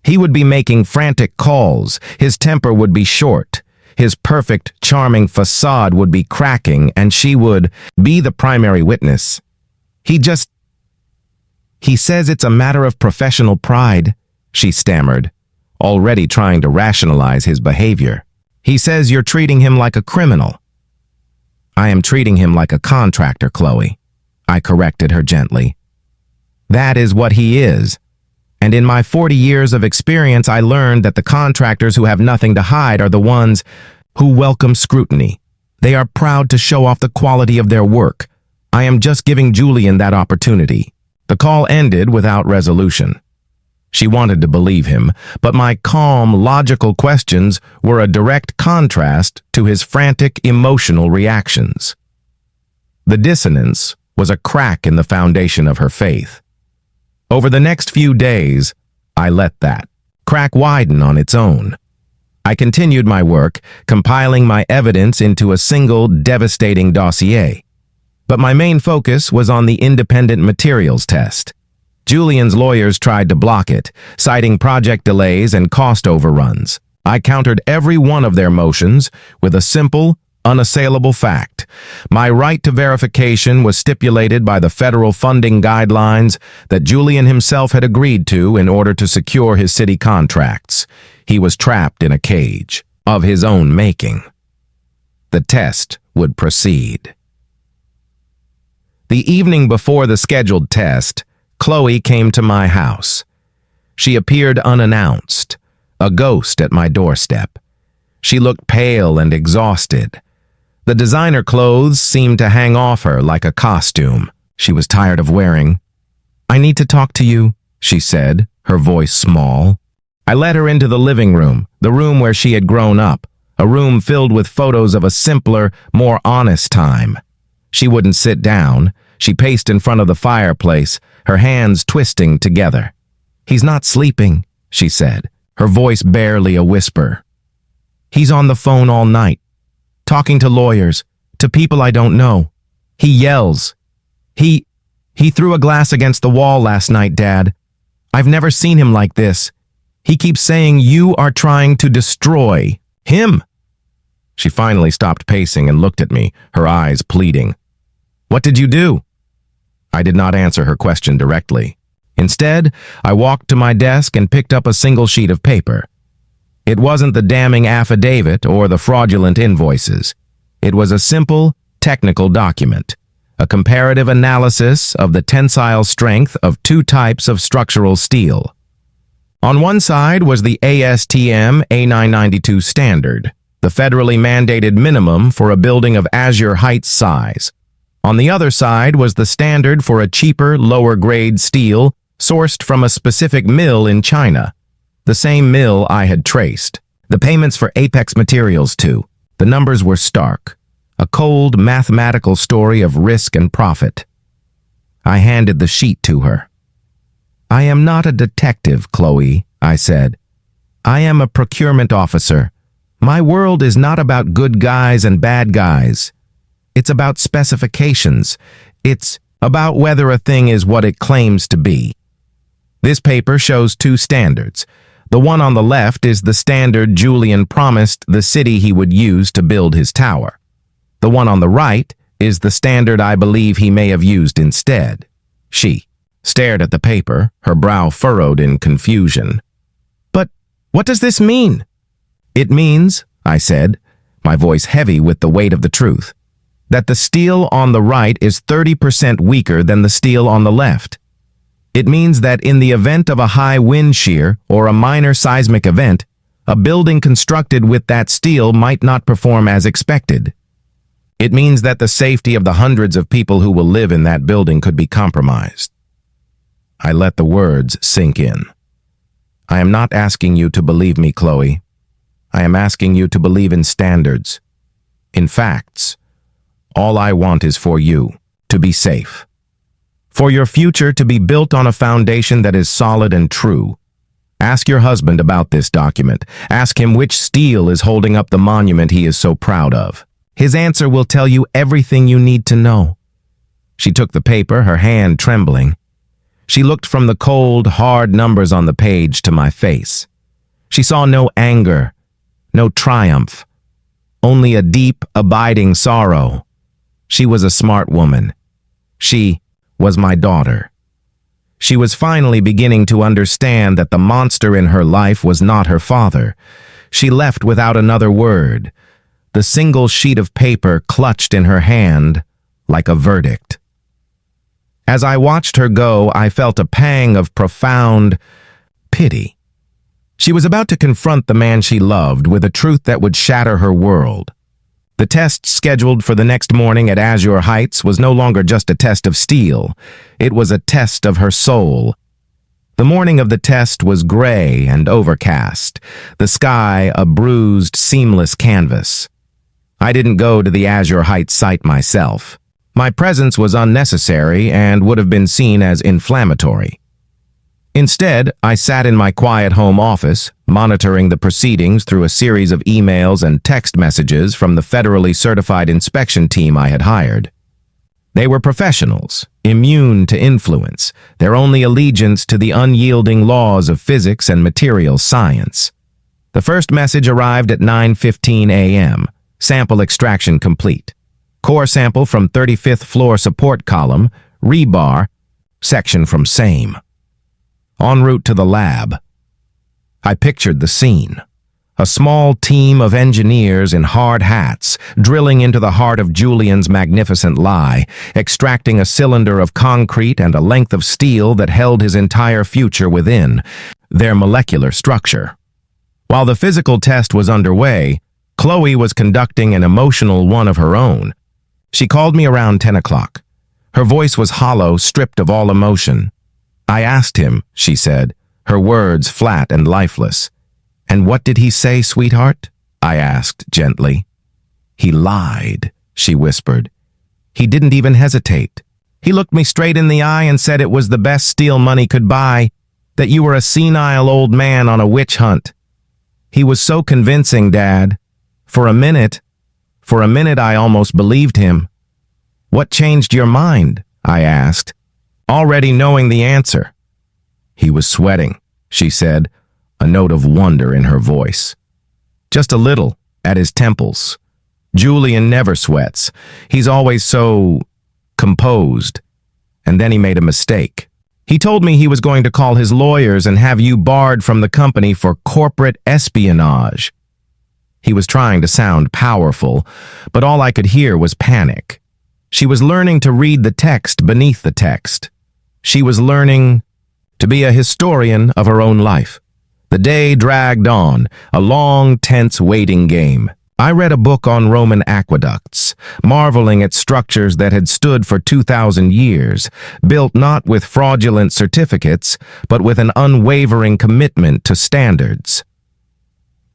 He would be making frantic calls, his temper would be short, his perfect, charming facade would be cracking, and she would be the primary witness. He says it's a matter of professional pride," she stammered, already trying to rationalize his behavior. "He says you're treating him like a criminal." "I am treating him like a contractor, Chloe," I corrected her gently. "That is what he is. And in my 40 years of experience, I learned that the contractors who have nothing to hide are the ones who welcome scrutiny. They are proud to show off the quality of their work. I am just giving Julian that opportunity." The call ended without resolution. She wanted to believe him, but my calm, logical questions were a direct contrast to his frantic, emotional reactions. The dissonance was a crack in the foundation of her faith. Over the next few days, I let that crack widen on its own. I continued my work, compiling my evidence into a single, devastating dossier. But my main focus was on the independent materials test. Julian's lawyers tried to block it, citing project delays and cost overruns. I countered every one of their motions with a simple, unassailable fact. My right to verification was stipulated by the federal funding guidelines that Julian himself had agreed to in order to secure his city contracts. He was trapped in a cage of his own making. The test would proceed. The evening before the scheduled test, Chloe came to my house. She appeared unannounced, a ghost at my doorstep. She looked pale and exhausted. The designer clothes seemed to hang off her like a costume she was tired of wearing. "I need to talk to you," she said, her voice small. I led her into the living room, the room where she had grown up, a room filled with photos of a simpler, more honest time. She wouldn't sit down. She paced in front of the fireplace, her hands twisting together. "He's not sleeping," she said, her voice barely a whisper. "He's on the phone all night, talking to lawyers, to people I don't know. He yells. He threw a glass against the wall last night, Dad. I've never seen him like this. He keeps saying you are trying to destroy him." She finally stopped pacing and looked at me, her eyes pleading. "What did you do?" I did not answer her question directly. Instead, I walked to my desk and picked up a single sheet of paper. It wasn't the damning affidavit or the fraudulent invoices. It was a simple, technical document, a comparative analysis of the tensile strength of two types of structural steel. On one side was the ASTM A992 standard, the federally mandated minimum for a building of Azure Heights size. On the other side was the standard for a cheaper, lower-grade steel sourced from a specific mill in China, the same mill I had traced. The payments for Apex materials, too. The numbers were stark, a cold, mathematical story of risk and profit. I handed the sheet to her. "I am not a detective, Chloe," I said. "I am a procurement officer. My world is not about good guys and bad guys. It's about specifications. It's about whether a thing is what it claims to be." This paper shows two standards. The one on the left is the standard Julian promised the city he would use to build his tower. The one on the right is the standard I believe he may have used instead. She stared at the paper, her brow furrowed in confusion. "But what does this mean?" "It means," I said, my voice heavy with the weight of the truth, "that the steel on the right is 30% weaker than the steel on the left. It means that in the event of a high wind shear or a minor seismic event, a building constructed with that steel might not perform as expected. It means that the safety of the hundreds of people who will live in that building could be compromised." I let the words sink in. "I am not asking you to believe me, Chloe. I am asking you to believe in standards, in facts. All I want is for you to be safe, for your future to be built on a foundation that is solid and true. Ask your husband about this document. Ask him which steel is holding up the monument he is so proud of. His answer will tell you everything you need to know." She took the paper, her hand trembling. She looked from the cold, hard numbers on the page to my face. She saw no anger, no triumph, only a deep, abiding sorrow. She was a smart woman. She was my daughter. She was finally beginning to understand that the monster in her life was not her father. She left without another word, the single sheet of paper clutched in her hand like a verdict. As I watched her go, I felt a pang of profound pity. She was about to confront the man she loved with a truth that would shatter her world. The test scheduled for the next morning at Azure Heights was no longer just a test of steel. It was a test of her soul. The morning of the test was gray and overcast, the sky a bruised, seamless canvas. I didn't go to the Azure Heights site myself. My presence was unnecessary and would have been seen as inflammatory. Instead, I sat in my quiet home office, monitoring the proceedings through a series of emails and text messages from the federally certified inspection team I had hired. They were professionals, immune to influence, their only allegiance to the unyielding laws of physics and material science. The first message arrived at 9:15 a.m., sample extraction complete. Core sample from 35th floor support column, rebar, section from same. En route to the lab. I pictured the scene. A small team of engineers in hard hats, drilling into the heart of Julian's magnificent lie, extracting a cylinder of concrete and a length of steel that held his entire future within, their molecular structure. While the physical test was underway, Chloe was conducting an emotional one of her own. She called me around 10 o'clock. Her voice was hollow, stripped of all emotion. I asked him, she said, her words flat and lifeless. "And what did he say, sweetheart?" I asked gently. "He lied," she whispered. "He didn't even hesitate. He looked me straight in the eye and said it was the best steel money could buy, that you were a senile old man on a witch hunt. He was so convincing, Dad. For a minute I almost believed him." "What changed your mind?" I asked, already knowing the answer. "He was sweating," she said, a note of wonder in her voice. "Just a little, at his temples. Julian never sweats. He's always so composed." And then he made a mistake. He told me he was going to call his lawyers and have you barred from the company for corporate espionage. He was trying to sound powerful, but all I could hear was panic. She was learning to read the text beneath the text. She was learning to be a historian of her own life. The day dragged on, a long, tense waiting game. I read a book on Roman aqueducts, marveling at structures that had stood for 2,000 years, built not with fraudulent certificates, but with an unwavering commitment to standards.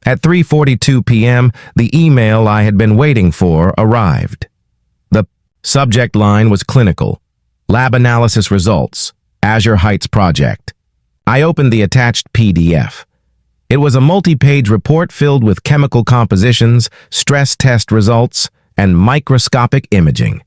At 3:42 p.m., the email I had been waiting for arrived. The subject line was clinical. Lab analysis results. Azure Heights project. I opened the attached PDF. It was a multi-page report filled with chemical compositions, stress test results, and microscopic imaging.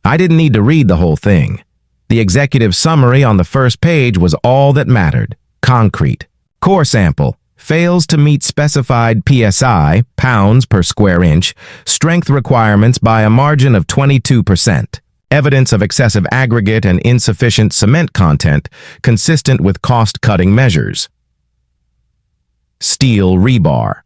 I didn't need to read the whole thing. The executive summary on the first page was all that mattered. Concrete. Core sample. Fails to meet specified PSI, pounds per square inch, strength requirements by a margin of 22%. Evidence of excessive aggregate and insufficient cement content, consistent with cost-cutting measures. Steel rebar.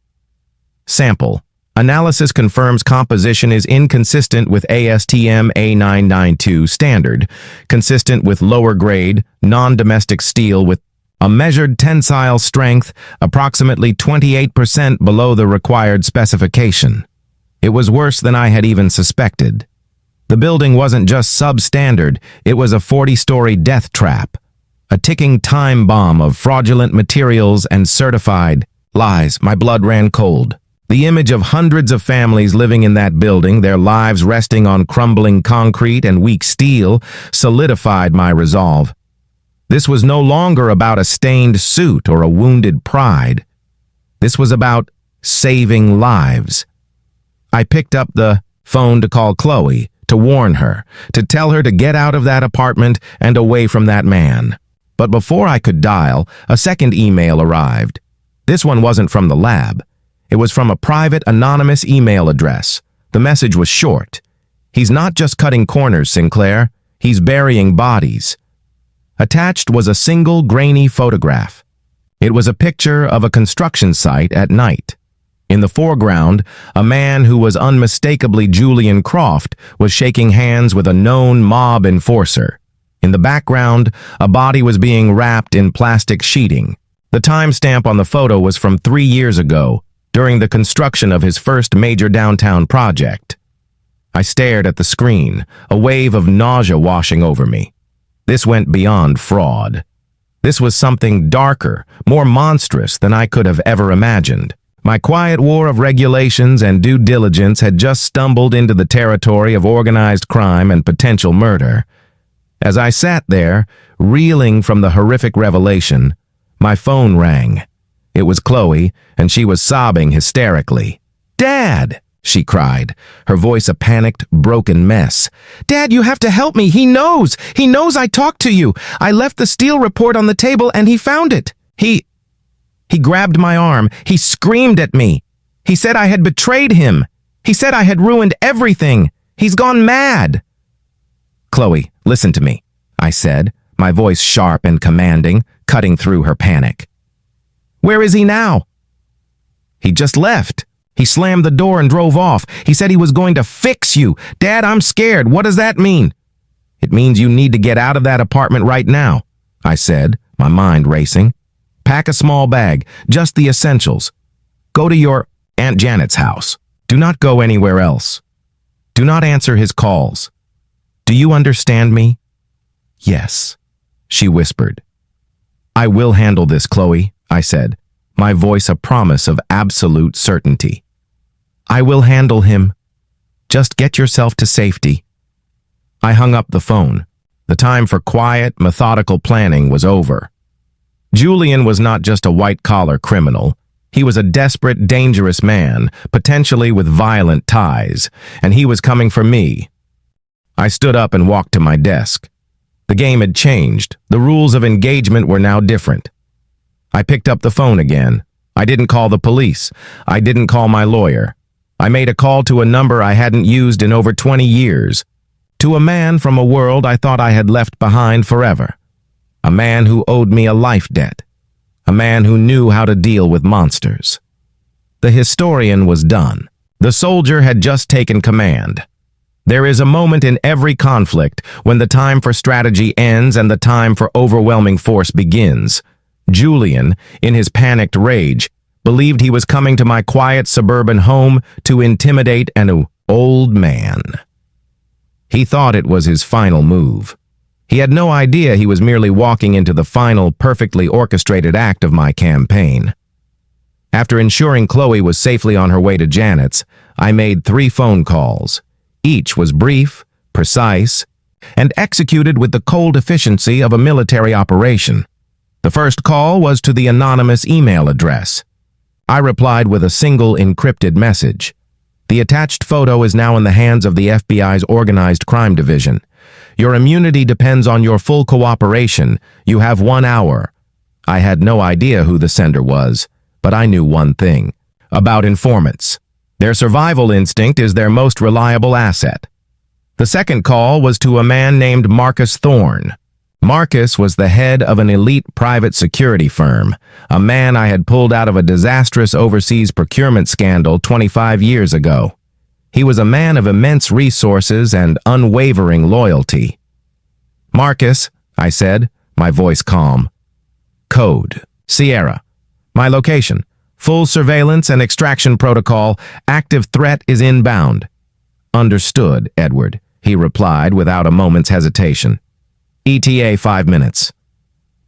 Sample. Analysis confirms composition is inconsistent with ASTM A992 standard, consistent with lower grade, non-domestic steel with a measured tensile strength approximately 28% below the required specification. It was worse than I had even suspected. The building wasn't just substandard, it was a 40-story death trap. A ticking time bomb of fraudulent materials and certified lies. My blood ran cold. The image of hundreds of families living in that building, their lives resting on crumbling concrete and weak steel, solidified my resolve. This was no longer about a stained suit or a wounded pride. This was about saving lives. I picked up the phone to call Chloe, to warn her, to tell her to get out of that apartment and away from that man. But before I could dial, a second email arrived. This one wasn't from the lab. It was from a private, anonymous email address. The message was short. "He's not just cutting corners, Sinclair. He's burying bodies." Attached was a single, grainy photograph. It was a picture of a construction site at night. In the foreground, a man who was unmistakably Julian Croft was shaking hands with a known mob enforcer. In the background, a body was being wrapped in plastic sheeting. The timestamp on the photo was from 3 years ago, during the construction of his first major downtown project. I stared at the screen, a wave of nausea washing over me. This went beyond fraud. This was something darker, more monstrous than I could have ever imagined. My quiet war of regulations and due diligence had just stumbled into the territory of organized crime and potential murder. As I sat there, reeling from the horrific revelation, my phone rang. It was Chloe, and she was sobbing hysterically. "Dad!" she cried, her voice a panicked, broken mess. "Dad, you have to help me. He knows. He knows I talked to you. I left the Steele report on the table and he found it. He grabbed my arm. He screamed at me. He said I had betrayed him. He said I had ruined everything. He's gone mad." "Chloe, listen to me," I said, my voice sharp and commanding, cutting through her panic. "Where is he now?" "He just left. He slammed the door and drove off. He said he was going to fix you. Dad, I'm scared. What does that mean?" "It means you need to get out of that apartment right now," I said, my mind racing. "Pack a small bag, just the essentials. Go to your Aunt Janet's house. Do not go anywhere else. Do not answer his calls. Do you understand me?" "Yes," she whispered. "I will handle this, Chloe," I said, my voice a promise of absolute certainty. "I will handle him. Just get yourself to safety." I hung up the phone. The time for quiet, methodical planning was over. Julian was not just a white-collar criminal. He was a desperate, dangerous man, potentially with violent ties, and he was coming for me. I stood up and walked to my desk. The game had changed. The rules of engagement were now different. I picked up the phone again. I didn't call the police. I didn't call my lawyer. I made a call to a number I hadn't used in over 20 years, to a man from a world I thought I had left behind forever. A man who owed me a life debt. A man who knew how to deal with monsters. The historian was done. The soldier had just taken command. There is a moment in every conflict when the time for strategy ends and the time for overwhelming force begins. Julian, in his panicked rage, believed he was coming to my quiet suburban home to intimidate an old man. He thought it was his final move. He had no idea he was merely walking into the final, perfectly orchestrated act of my campaign. After ensuring Chloe was safely on her way to Janet's, I made 3 phone calls. Each was brief, precise, and executed with the cold efficiency of a military operation. The first call was to the anonymous email address. I replied with a single encrypted message. "The attached photo is now in the hands of the FBI's Organized Crime Division. Your immunity depends on your full cooperation. You have 1 hour." I had no idea who the sender was, but I knew one thing about informants. Their survival instinct is their most reliable asset. The second call was to a man named Marcus Thorne. Marcus was the head of an elite private security firm, a man I had pulled out of a disastrous overseas procurement scandal 25 years ago. He was a man of immense resources and unwavering loyalty. "Marcus," I said, my voice calm. "Code, Sierra. My location, full surveillance and extraction protocol. Active threat is inbound." "Understood, Edward," he replied without a moment's hesitation. "ETA 5 minutes.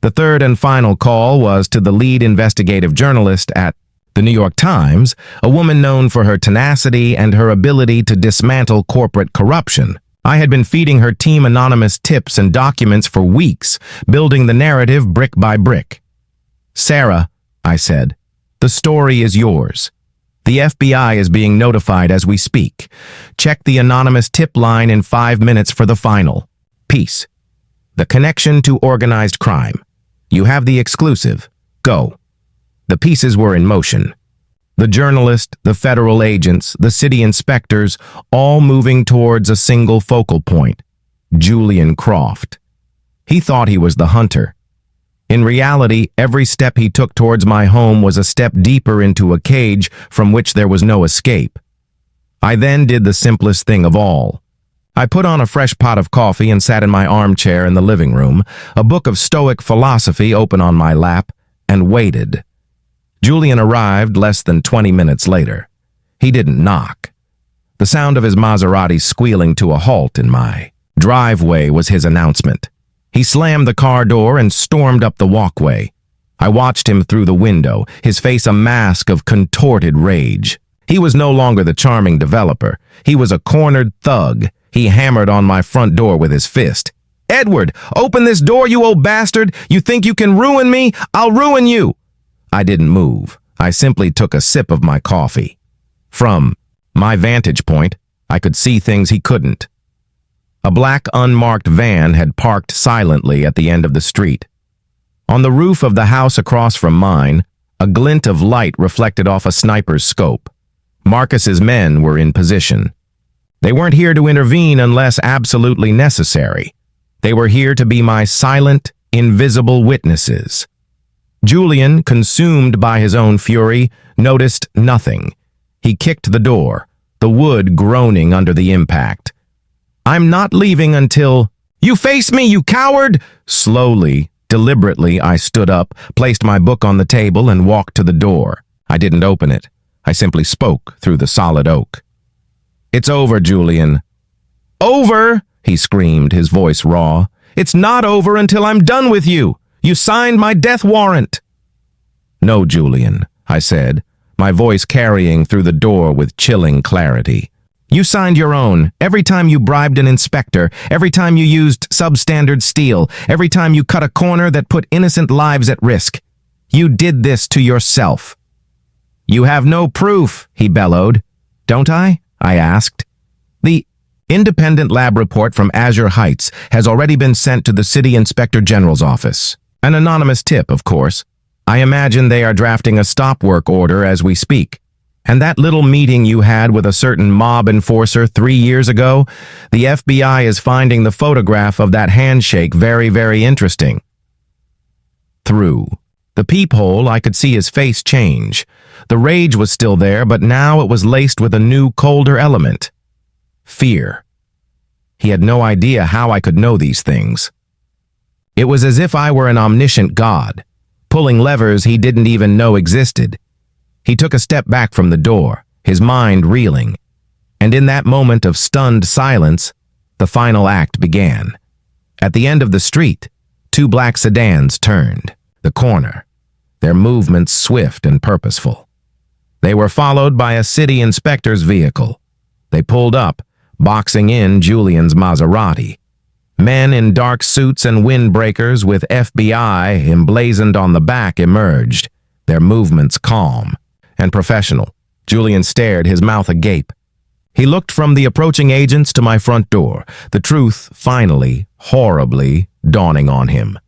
The third and final call was to the lead investigative journalist at The New York Times, a woman known for her tenacity and her ability to dismantle corporate corruption. I had been feeding her team anonymous tips and documents for weeks, building the narrative brick by brick. "Sarah," I said, "the story is yours. The FBI is being notified as we speak. Check the anonymous tip line in 5 minutes for the final. Peace. The connection to organized crime. You have the exclusive. Go." The pieces were in motion. The journalist, the federal agents, the city inspectors, all moving towards a single focal point, Julian Croft. He thought he was the hunter. In reality, every step he took towards my home was a step deeper into a cage from which there was no escape. I then did the simplest thing of all. I put on a fresh pot of coffee and sat in my armchair in the living room, a book of Stoic philosophy open on my lap, and waited. Julian arrived less than 20 minutes later. He didn't knock. The sound of his Maserati squealing to a halt in my driveway was his announcement. He slammed the car door and stormed up the walkway. I watched him through the window, his face a mask of contorted rage. He was no longer the charming developer. He was a cornered thug. He hammered on my front door with his fist. "Edward, open this door, you old bastard! You think you can ruin me? I'll ruin you!" I didn't move. I simply took a sip of my coffee. From my vantage point, I could see things he couldn't. A black, unmarked van had parked silently at the end of the street. On the roof of the house across from mine, a glint of light reflected off a sniper's scope. Marcus's men were in position. They weren't here to intervene unless absolutely necessary. They were here to be my silent, invisible witnesses. Julian, consumed by his own fury, noticed nothing. He kicked the door, the wood groaning under the impact. "I'm not leaving until—" "You face me, you coward!" Slowly, deliberately, I stood up, placed my book on the table, and walked to the door. I didn't open it. I simply spoke through the solid oak. "It's over, Julian." "Over?" he screamed, his voice raw. "It's not over until I'm done with you. You signed my death warrant." "No, Julian," I said, my voice carrying through the door with chilling clarity. "You signed your own. Every time you bribed an inspector, every time you used substandard steel, every time you cut a corner that put innocent lives at risk. You did this to yourself." "You have no proof," he bellowed. "Don't I?" I asked. "The independent lab report from Azure Heights has already been sent to the City Inspector General's office. An anonymous tip, of course. I imagine they are drafting a stop work order as we speak. And that little meeting you had with a certain mob enforcer 3 years ago, the FBI is finding the photograph of that handshake very, very interesting." Through the peephole, I could see his face change. The rage was still there, but now it was laced with a new, colder element. Fear. He had no idea how I could know these things. It was as if I were an omniscient god, pulling levers he didn't even know existed. He took a step back from the door, his mind reeling. And in that moment of stunned silence, the final act began. At the end of the street, 2 black sedans turned the corner, their movements swift and purposeful. They were followed by a city inspector's vehicle. They pulled up, boxing in Julian's Maserati. Men in dark suits and windbreakers with FBI emblazoned on the back emerged, their movements calm and professional. Julian stared, his mouth agape. He looked from the approaching agents to my front door, the truth finally, horribly, dawning on him.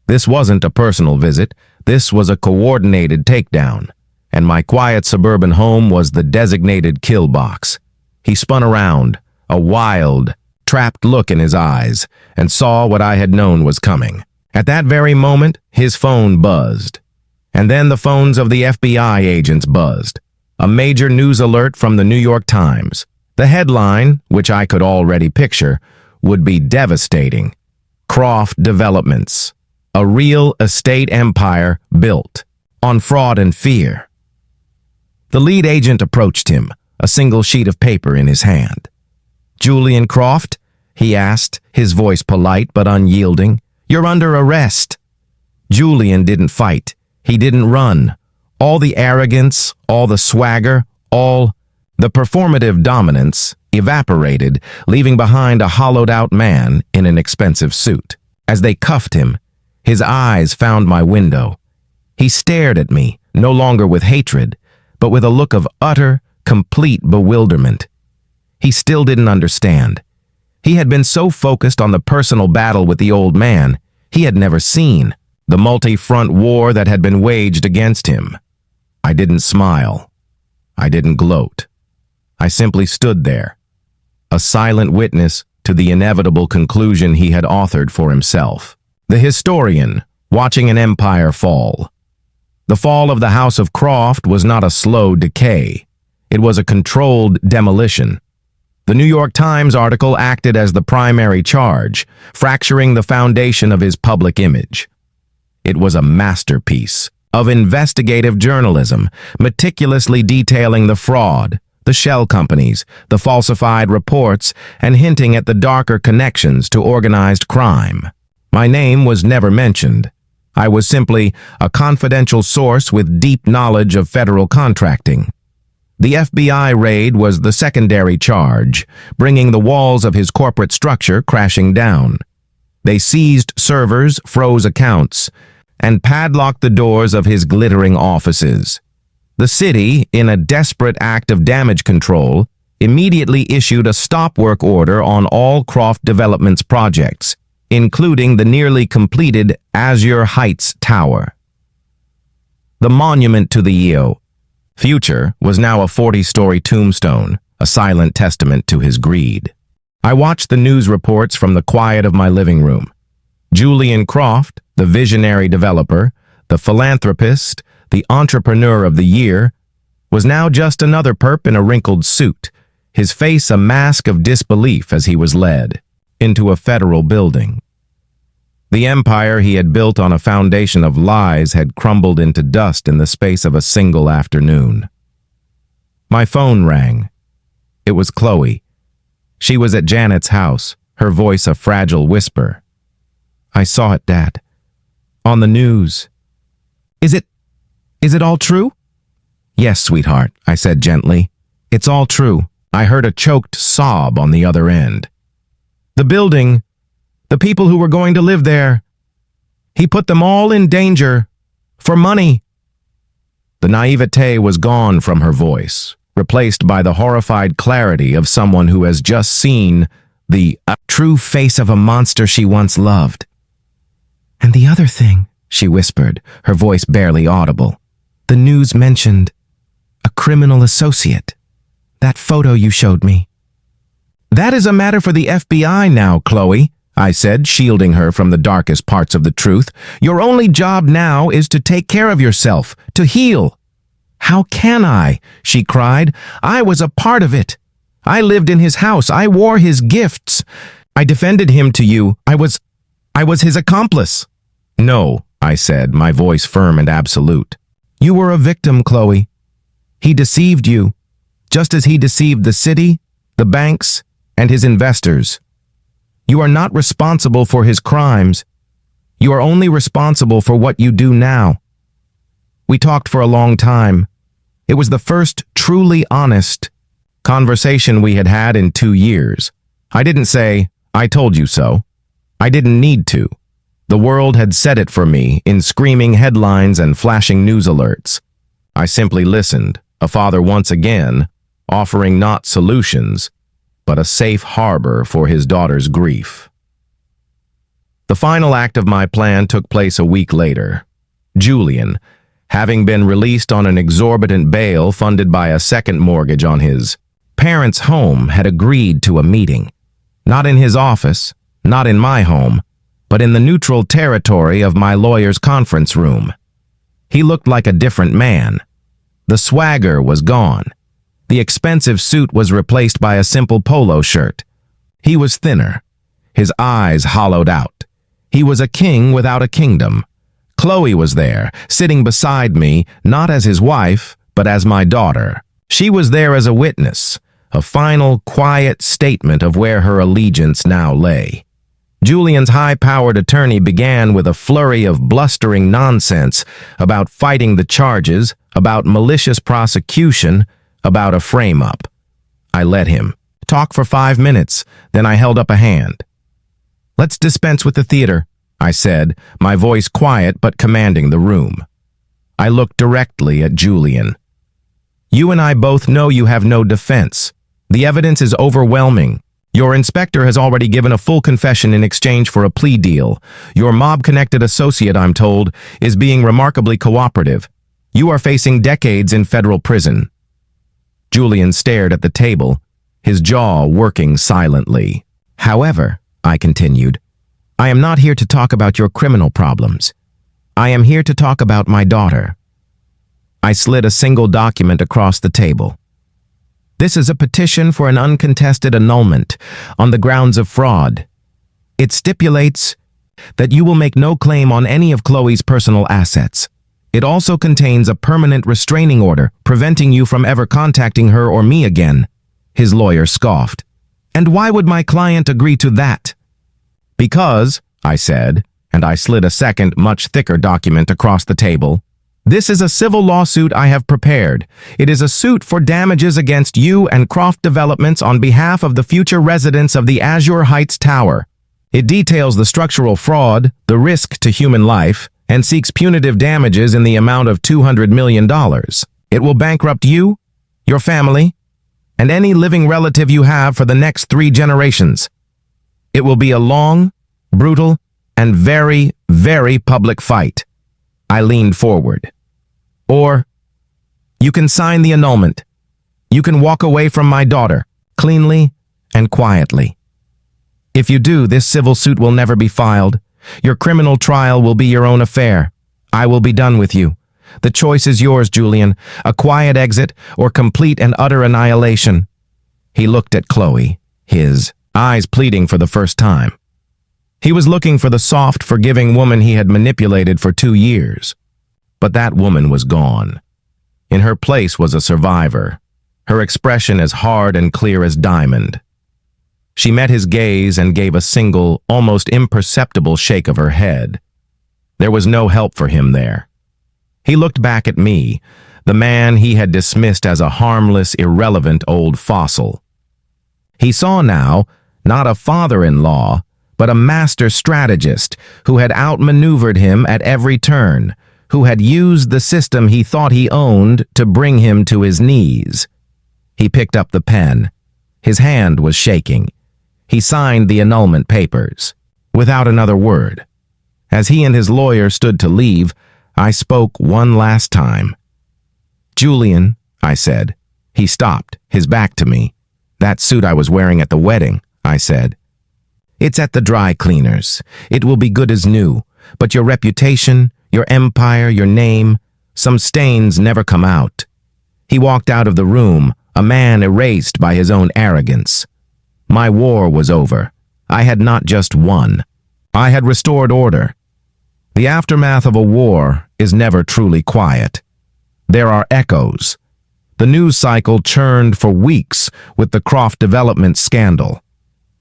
This wasn't a personal visit. This was a coordinated takedown, and my quiet suburban home was the designated kill box. He spun around, a wild, trapped look in his eyes, and saw what I had known was coming. At that very moment, his phone buzzed. And then the phones of the FBI agents buzzed. A major news alert from the New York Times. The headline, which I could already picture, would be devastating. Croft Developments. A real estate empire built on fraud and fear. The lead agent approached him, a single sheet of paper in his hand. "Julian Croft?" he asked, his voice polite but unyielding. "You're under arrest." Julian didn't fight. He didn't run. All the arrogance, all the swagger, all the performative dominance evaporated, leaving behind a hollowed-out man in an expensive suit. As they cuffed him, his eyes found my window. He stared at me, no longer with hatred, but with a look of utter, complete bewilderment. He still didn't understand. He had been so focused on the personal battle with the old man, he had never seen the multi-front war that had been waged against him. I didn't smile. I didn't gloat. I simply stood there, a silent witness to the inevitable conclusion he had authored for himself. The historian, watching an empire fall. The fall of the House of Croft was not a slow decay. It was a controlled demolition. The New York Times article acted as the primary charge, fracturing the foundation of his public image. It was a masterpiece of investigative journalism, meticulously detailing the fraud, the shell companies, the falsified reports, and hinting at the darker connections to organized crime. My name was never mentioned. I was simply a confidential source with deep knowledge of federal contracting. The FBI raid was the secondary charge, bringing the walls of his corporate structure crashing down. They seized servers, froze accounts, and padlocked the doors of his glittering offices. The city, in a desperate act of damage control, immediately issued a stop work order on all Croft Developments projects, including the nearly completed Azure Heights Tower. The monument to the EO future was now a 40-story tombstone, a silent testament to his greed. I watched the news reports from the quiet of my living room. Julian Croft, the visionary developer, the philanthropist, the entrepreneur of the year, was now just another perp in a wrinkled suit, his face a mask of disbelief as he was led into a federal building. The empire he had built on a foundation of lies had crumbled into dust in the space of a single afternoon. My phone rang. It was Chloe. She was at Janet's house, her voice a fragile whisper. "I saw it, Dad. On the news." Is it all true?" "Yes, sweetheart," I said gently. "It's all true." I heard a choked sob on the other end. "The building, the people who were going to live there, he put them all in danger. For money." The naivete was gone from her voice, replaced by the horrified clarity of someone who has just seen the true face of a monster she once loved. "And the other thing," she whispered, her voice barely audible, "the news mentioned a criminal associate. That photo you showed me." "That is a matter for the FBI now, Chloe," I said, shielding her from the darkest parts of the truth. "Your only job now is to take care of yourself, to heal." "How can I?" she cried. "I was a part of it. I lived in his house. I wore his gifts. I defended him to you. I was his accomplice." "No," I said, my voice firm and absolute. "You were a victim, Chloe. He deceived you, just as he deceived the city, the banks, and his investors. You are not responsible for his crimes. You are only responsible for what you do now." We talked for a long time. It was the first truly honest conversation we had had in 2 years. I didn't say, "I told you so." I didn't need to. The world had said it for me in screaming headlines and flashing news alerts. I simply listened, a father once again, offering not solutions, but a safe harbor for his daughter's grief. The final act of my plan took place a week later. Julian, having been released on an exorbitant bail funded by a second mortgage on his parents' home, had agreed to a meeting. Not in his office, not in my home, but in the neutral territory of my lawyer's conference room. He looked like a different man. The swagger was gone. The expensive suit was replaced by a simple polo shirt. He was thinner, his eyes hollowed out. He was a king without a kingdom. Chloe was there, sitting beside me, not as his wife, but as my daughter. She was there as a witness, a final, quiet statement of where her allegiance now lay. Julian's high-powered attorney began with a flurry of blustering nonsense about fighting the charges, about malicious prosecution, about a frame-up. I let him talk for 5 minutes, then I held up a hand. "Let's dispense with the theater," I said, my voice quiet but commanding the room. I looked directly at Julian. "You and I both know you have no defense. The evidence is overwhelming. Your inspector has already given a full confession in exchange for a plea deal. Your mob-connected associate, I'm told, is being remarkably cooperative. You are facing decades in federal prison." Julian stared at the table, his jaw working silently. "However," I continued, "I am not here to talk about your criminal problems. I am here to talk about my daughter." I slid a single document across the table. "This is a petition for an uncontested annulment on the grounds of fraud. It stipulates that you will make no claim on any of Chloe's personal assets. It also contains a permanent restraining order preventing you from ever contacting her or me again." His lawyer scoffed. "And why would my client agree to that?" "Because," I said, and I slid a second, much thicker document across the table. "This is a civil lawsuit I have prepared. It is a suit for damages against you and Croft Developments on behalf of the future residents of the Azure Heights Tower. It details the structural fraud, the risk to human life, and seeks punitive damages in the amount of $200 million. It will bankrupt you, your family, and any living relative you have for the next 3 generations. It will be a long, brutal, and very, very public fight." I leaned forward. "Or you can sign the annulment. You can walk away from my daughter, cleanly and quietly. If you do, this civil suit will never be filed. Your criminal trial will be your own affair. I will be done with you. The choice is yours, Julian, a quiet exit or complete and utter annihilation." He looked at Chloe, his eyes pleading for the first time. He was looking for the soft, forgiving woman he had manipulated for 2 years. But that woman was gone. In her place was a survivor, her expression as hard and clear as diamond. She met his gaze and gave a single, almost imperceptible shake of her head. There was no help for him there. He looked back at me, the man he had dismissed as a harmless, irrelevant old fossil. He saw now not a father-in-law, but a master strategist who had outmaneuvered him at every turn, who had used the system he thought he owned to bring him to his knees. He picked up the pen. His hand was shaking. He signed the annulment papers, without another word. As he and his lawyer stood to leave, I spoke one last time. "Julian," I said. He stopped, his back to me. "That suit I was wearing at the wedding," I said. "It's at the dry cleaners. It will be good as new. But your reputation, your empire, your name, some stains never come out." He walked out of the room, a man erased by his own arrogance. My war was over. I had not just won. I had restored order. The aftermath of a war is never truly quiet. There are echoes. The news cycle churned for weeks with the Croft Development scandal.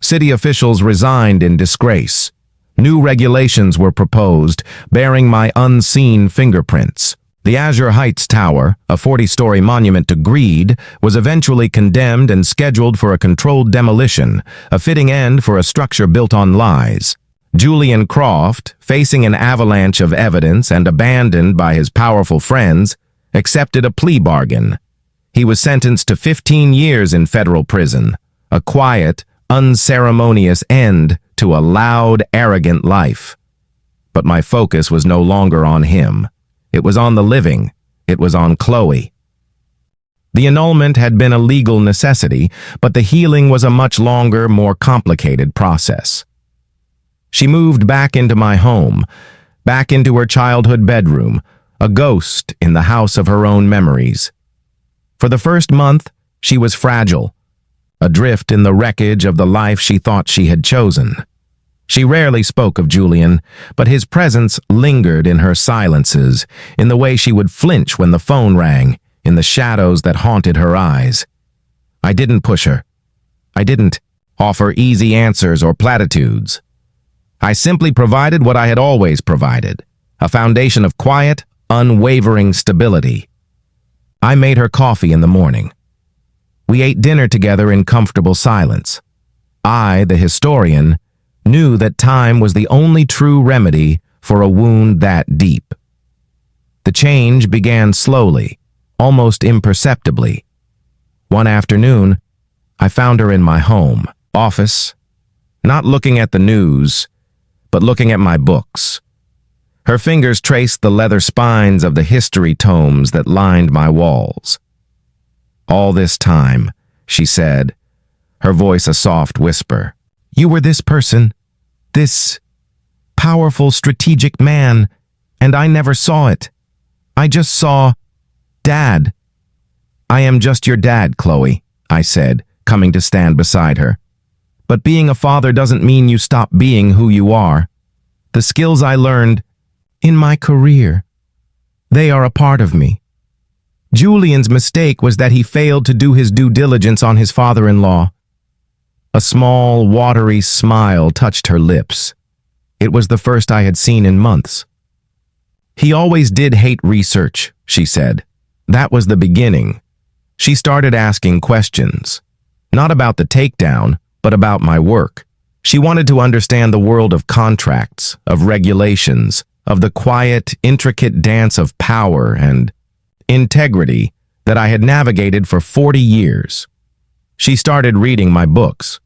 City officials resigned in disgrace. New regulations were proposed, bearing my unseen fingerprints. The Azure Heights Tower, a 40-story monument to greed, was eventually condemned and scheduled for a controlled demolition, a fitting end for a structure built on lies. Julian Croft, facing an avalanche of evidence and abandoned by his powerful friends, accepted a plea bargain. He was sentenced to 15 years in federal prison, a quiet, unceremonious end to a loud, arrogant life. But my focus was no longer on him. It was on the living. It was on Chloe. The annulment had been a legal necessity, but the healing was a much longer, more complicated process. She moved back into my home, back into her childhood bedroom, a ghost in the house of her own memories. For the first month, she was fragile, adrift in the wreckage of the life she thought she had chosen. She rarely spoke of Julian, but his presence lingered in her silences, in the way she would flinch when the phone rang, in the shadows that haunted her eyes. I didn't push her. I didn't offer easy answers or platitudes. I simply provided what I had always provided, a foundation of quiet, unwavering stability. I made her coffee in the morning. We ate dinner together in comfortable silence. I, the historian, knew that time was the only true remedy for a wound that deep. The change began slowly, almost imperceptibly. One afternoon, I found her in my home, office, not looking at the news, but looking at my books. Her fingers traced the leather spines of the history tomes that lined my walls. "All this time," she said, her voice a soft whisper, "you were this person, this powerful, strategic man, and I never saw it. I just saw Dad." "I am just your dad, Chloe," I said, coming to stand beside her. "But being a father doesn't mean you stop being who you are. The skills I learned in my career, they are a part of me. Julian's mistake was that he failed to do his due diligence on his father-in-law." A small, watery smile touched her lips. It was the first I had seen in months. He always did hate research, she said. That was the beginning. She started asking questions. Not about the takedown, but about my work. She wanted to understand the world of contracts, of regulations, of the quiet, intricate dance of power and integrity that I had navigated for 40 years. She started reading my books.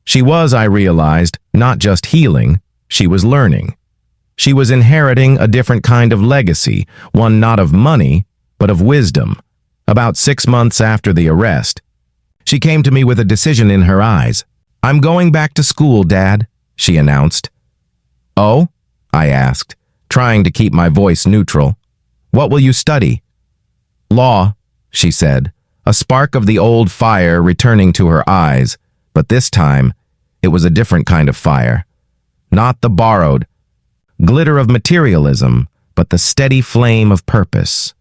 She was, I realized, not just healing, she was learning. She was inheriting a different kind of legacy, one not of money, but of wisdom. About 6 months after the arrest, she came to me with a decision in her eyes. "I'm going back to school, Dad," she announced. "Oh?" I asked, trying to keep my voice neutral. "What will you study?" "Law," she said, a spark of the old fire returning to her eyes, but this time it was a different kind of fire. Not the borrowed glitter of materialism, but the steady flame of purpose.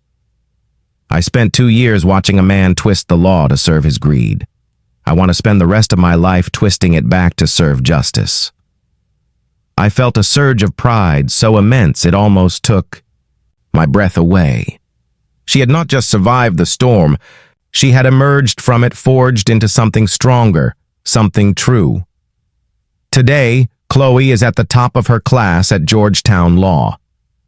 I spent 2 years watching a man twist the law to serve his greed. I want to spend the rest of my life twisting it back to serve justice. I felt a surge of pride so immense it almost took my breath away. She had not just survived the storm, she had emerged from it forged into something stronger, something true. Today, Chloe is at the top of her class at Georgetown Law.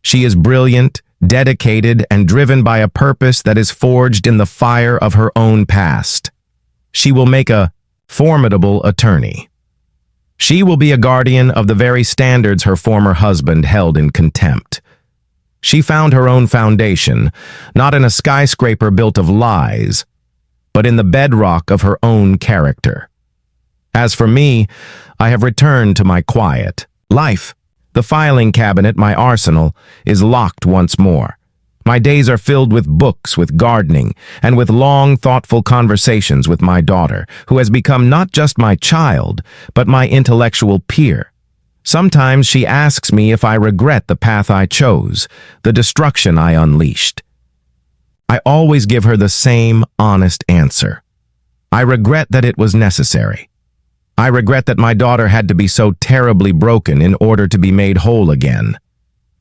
She is brilliant, dedicated, and driven by a purpose that is forged in the fire of her own past. She will make a formidable attorney. She will be a guardian of the very standards her former husband held in contempt. She found her own foundation, not in a skyscraper built of lies, but in the bedrock of her own character. As for me, I have returned to my quiet life. The filing cabinet, my arsenal, is locked once more. My days are filled with books, with gardening, and with long, thoughtful conversations with my daughter, who has become not just my child, but my intellectual peer. Sometimes she asks me if I regret the path I chose, the destruction I unleashed. I always give her the same honest answer. I regret that it was necessary. I regret that my daughter had to be so terribly broken in order to be made whole again.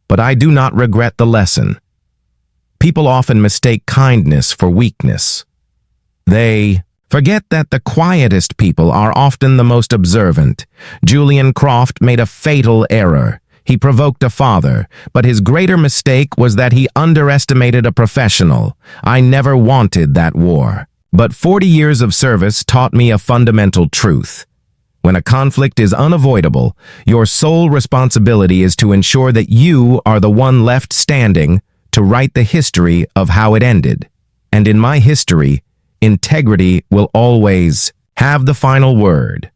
But I do not regret the lesson. People often mistake kindness for weakness. They forget that the quietest people are often the most observant. Julian Croft made a fatal error. He provoked a father, but his greater mistake was that he underestimated a professional. I never wanted that war. But 40 years of service taught me a fundamental truth. When a conflict is unavoidable, your sole responsibility is to ensure that you are the one left standing to write the history of how it ended. And in my history, integrity will always have the final word.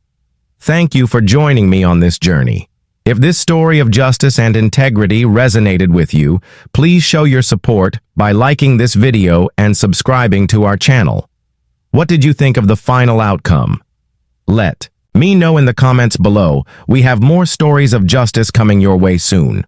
Thank you for joining me on this journey. If this story of justice and integrity resonated with you, please show your support by liking this video and subscribing to our channel. What did you think of the final outcome? Let me know in the comments below. We have more stories of justice coming your way soon.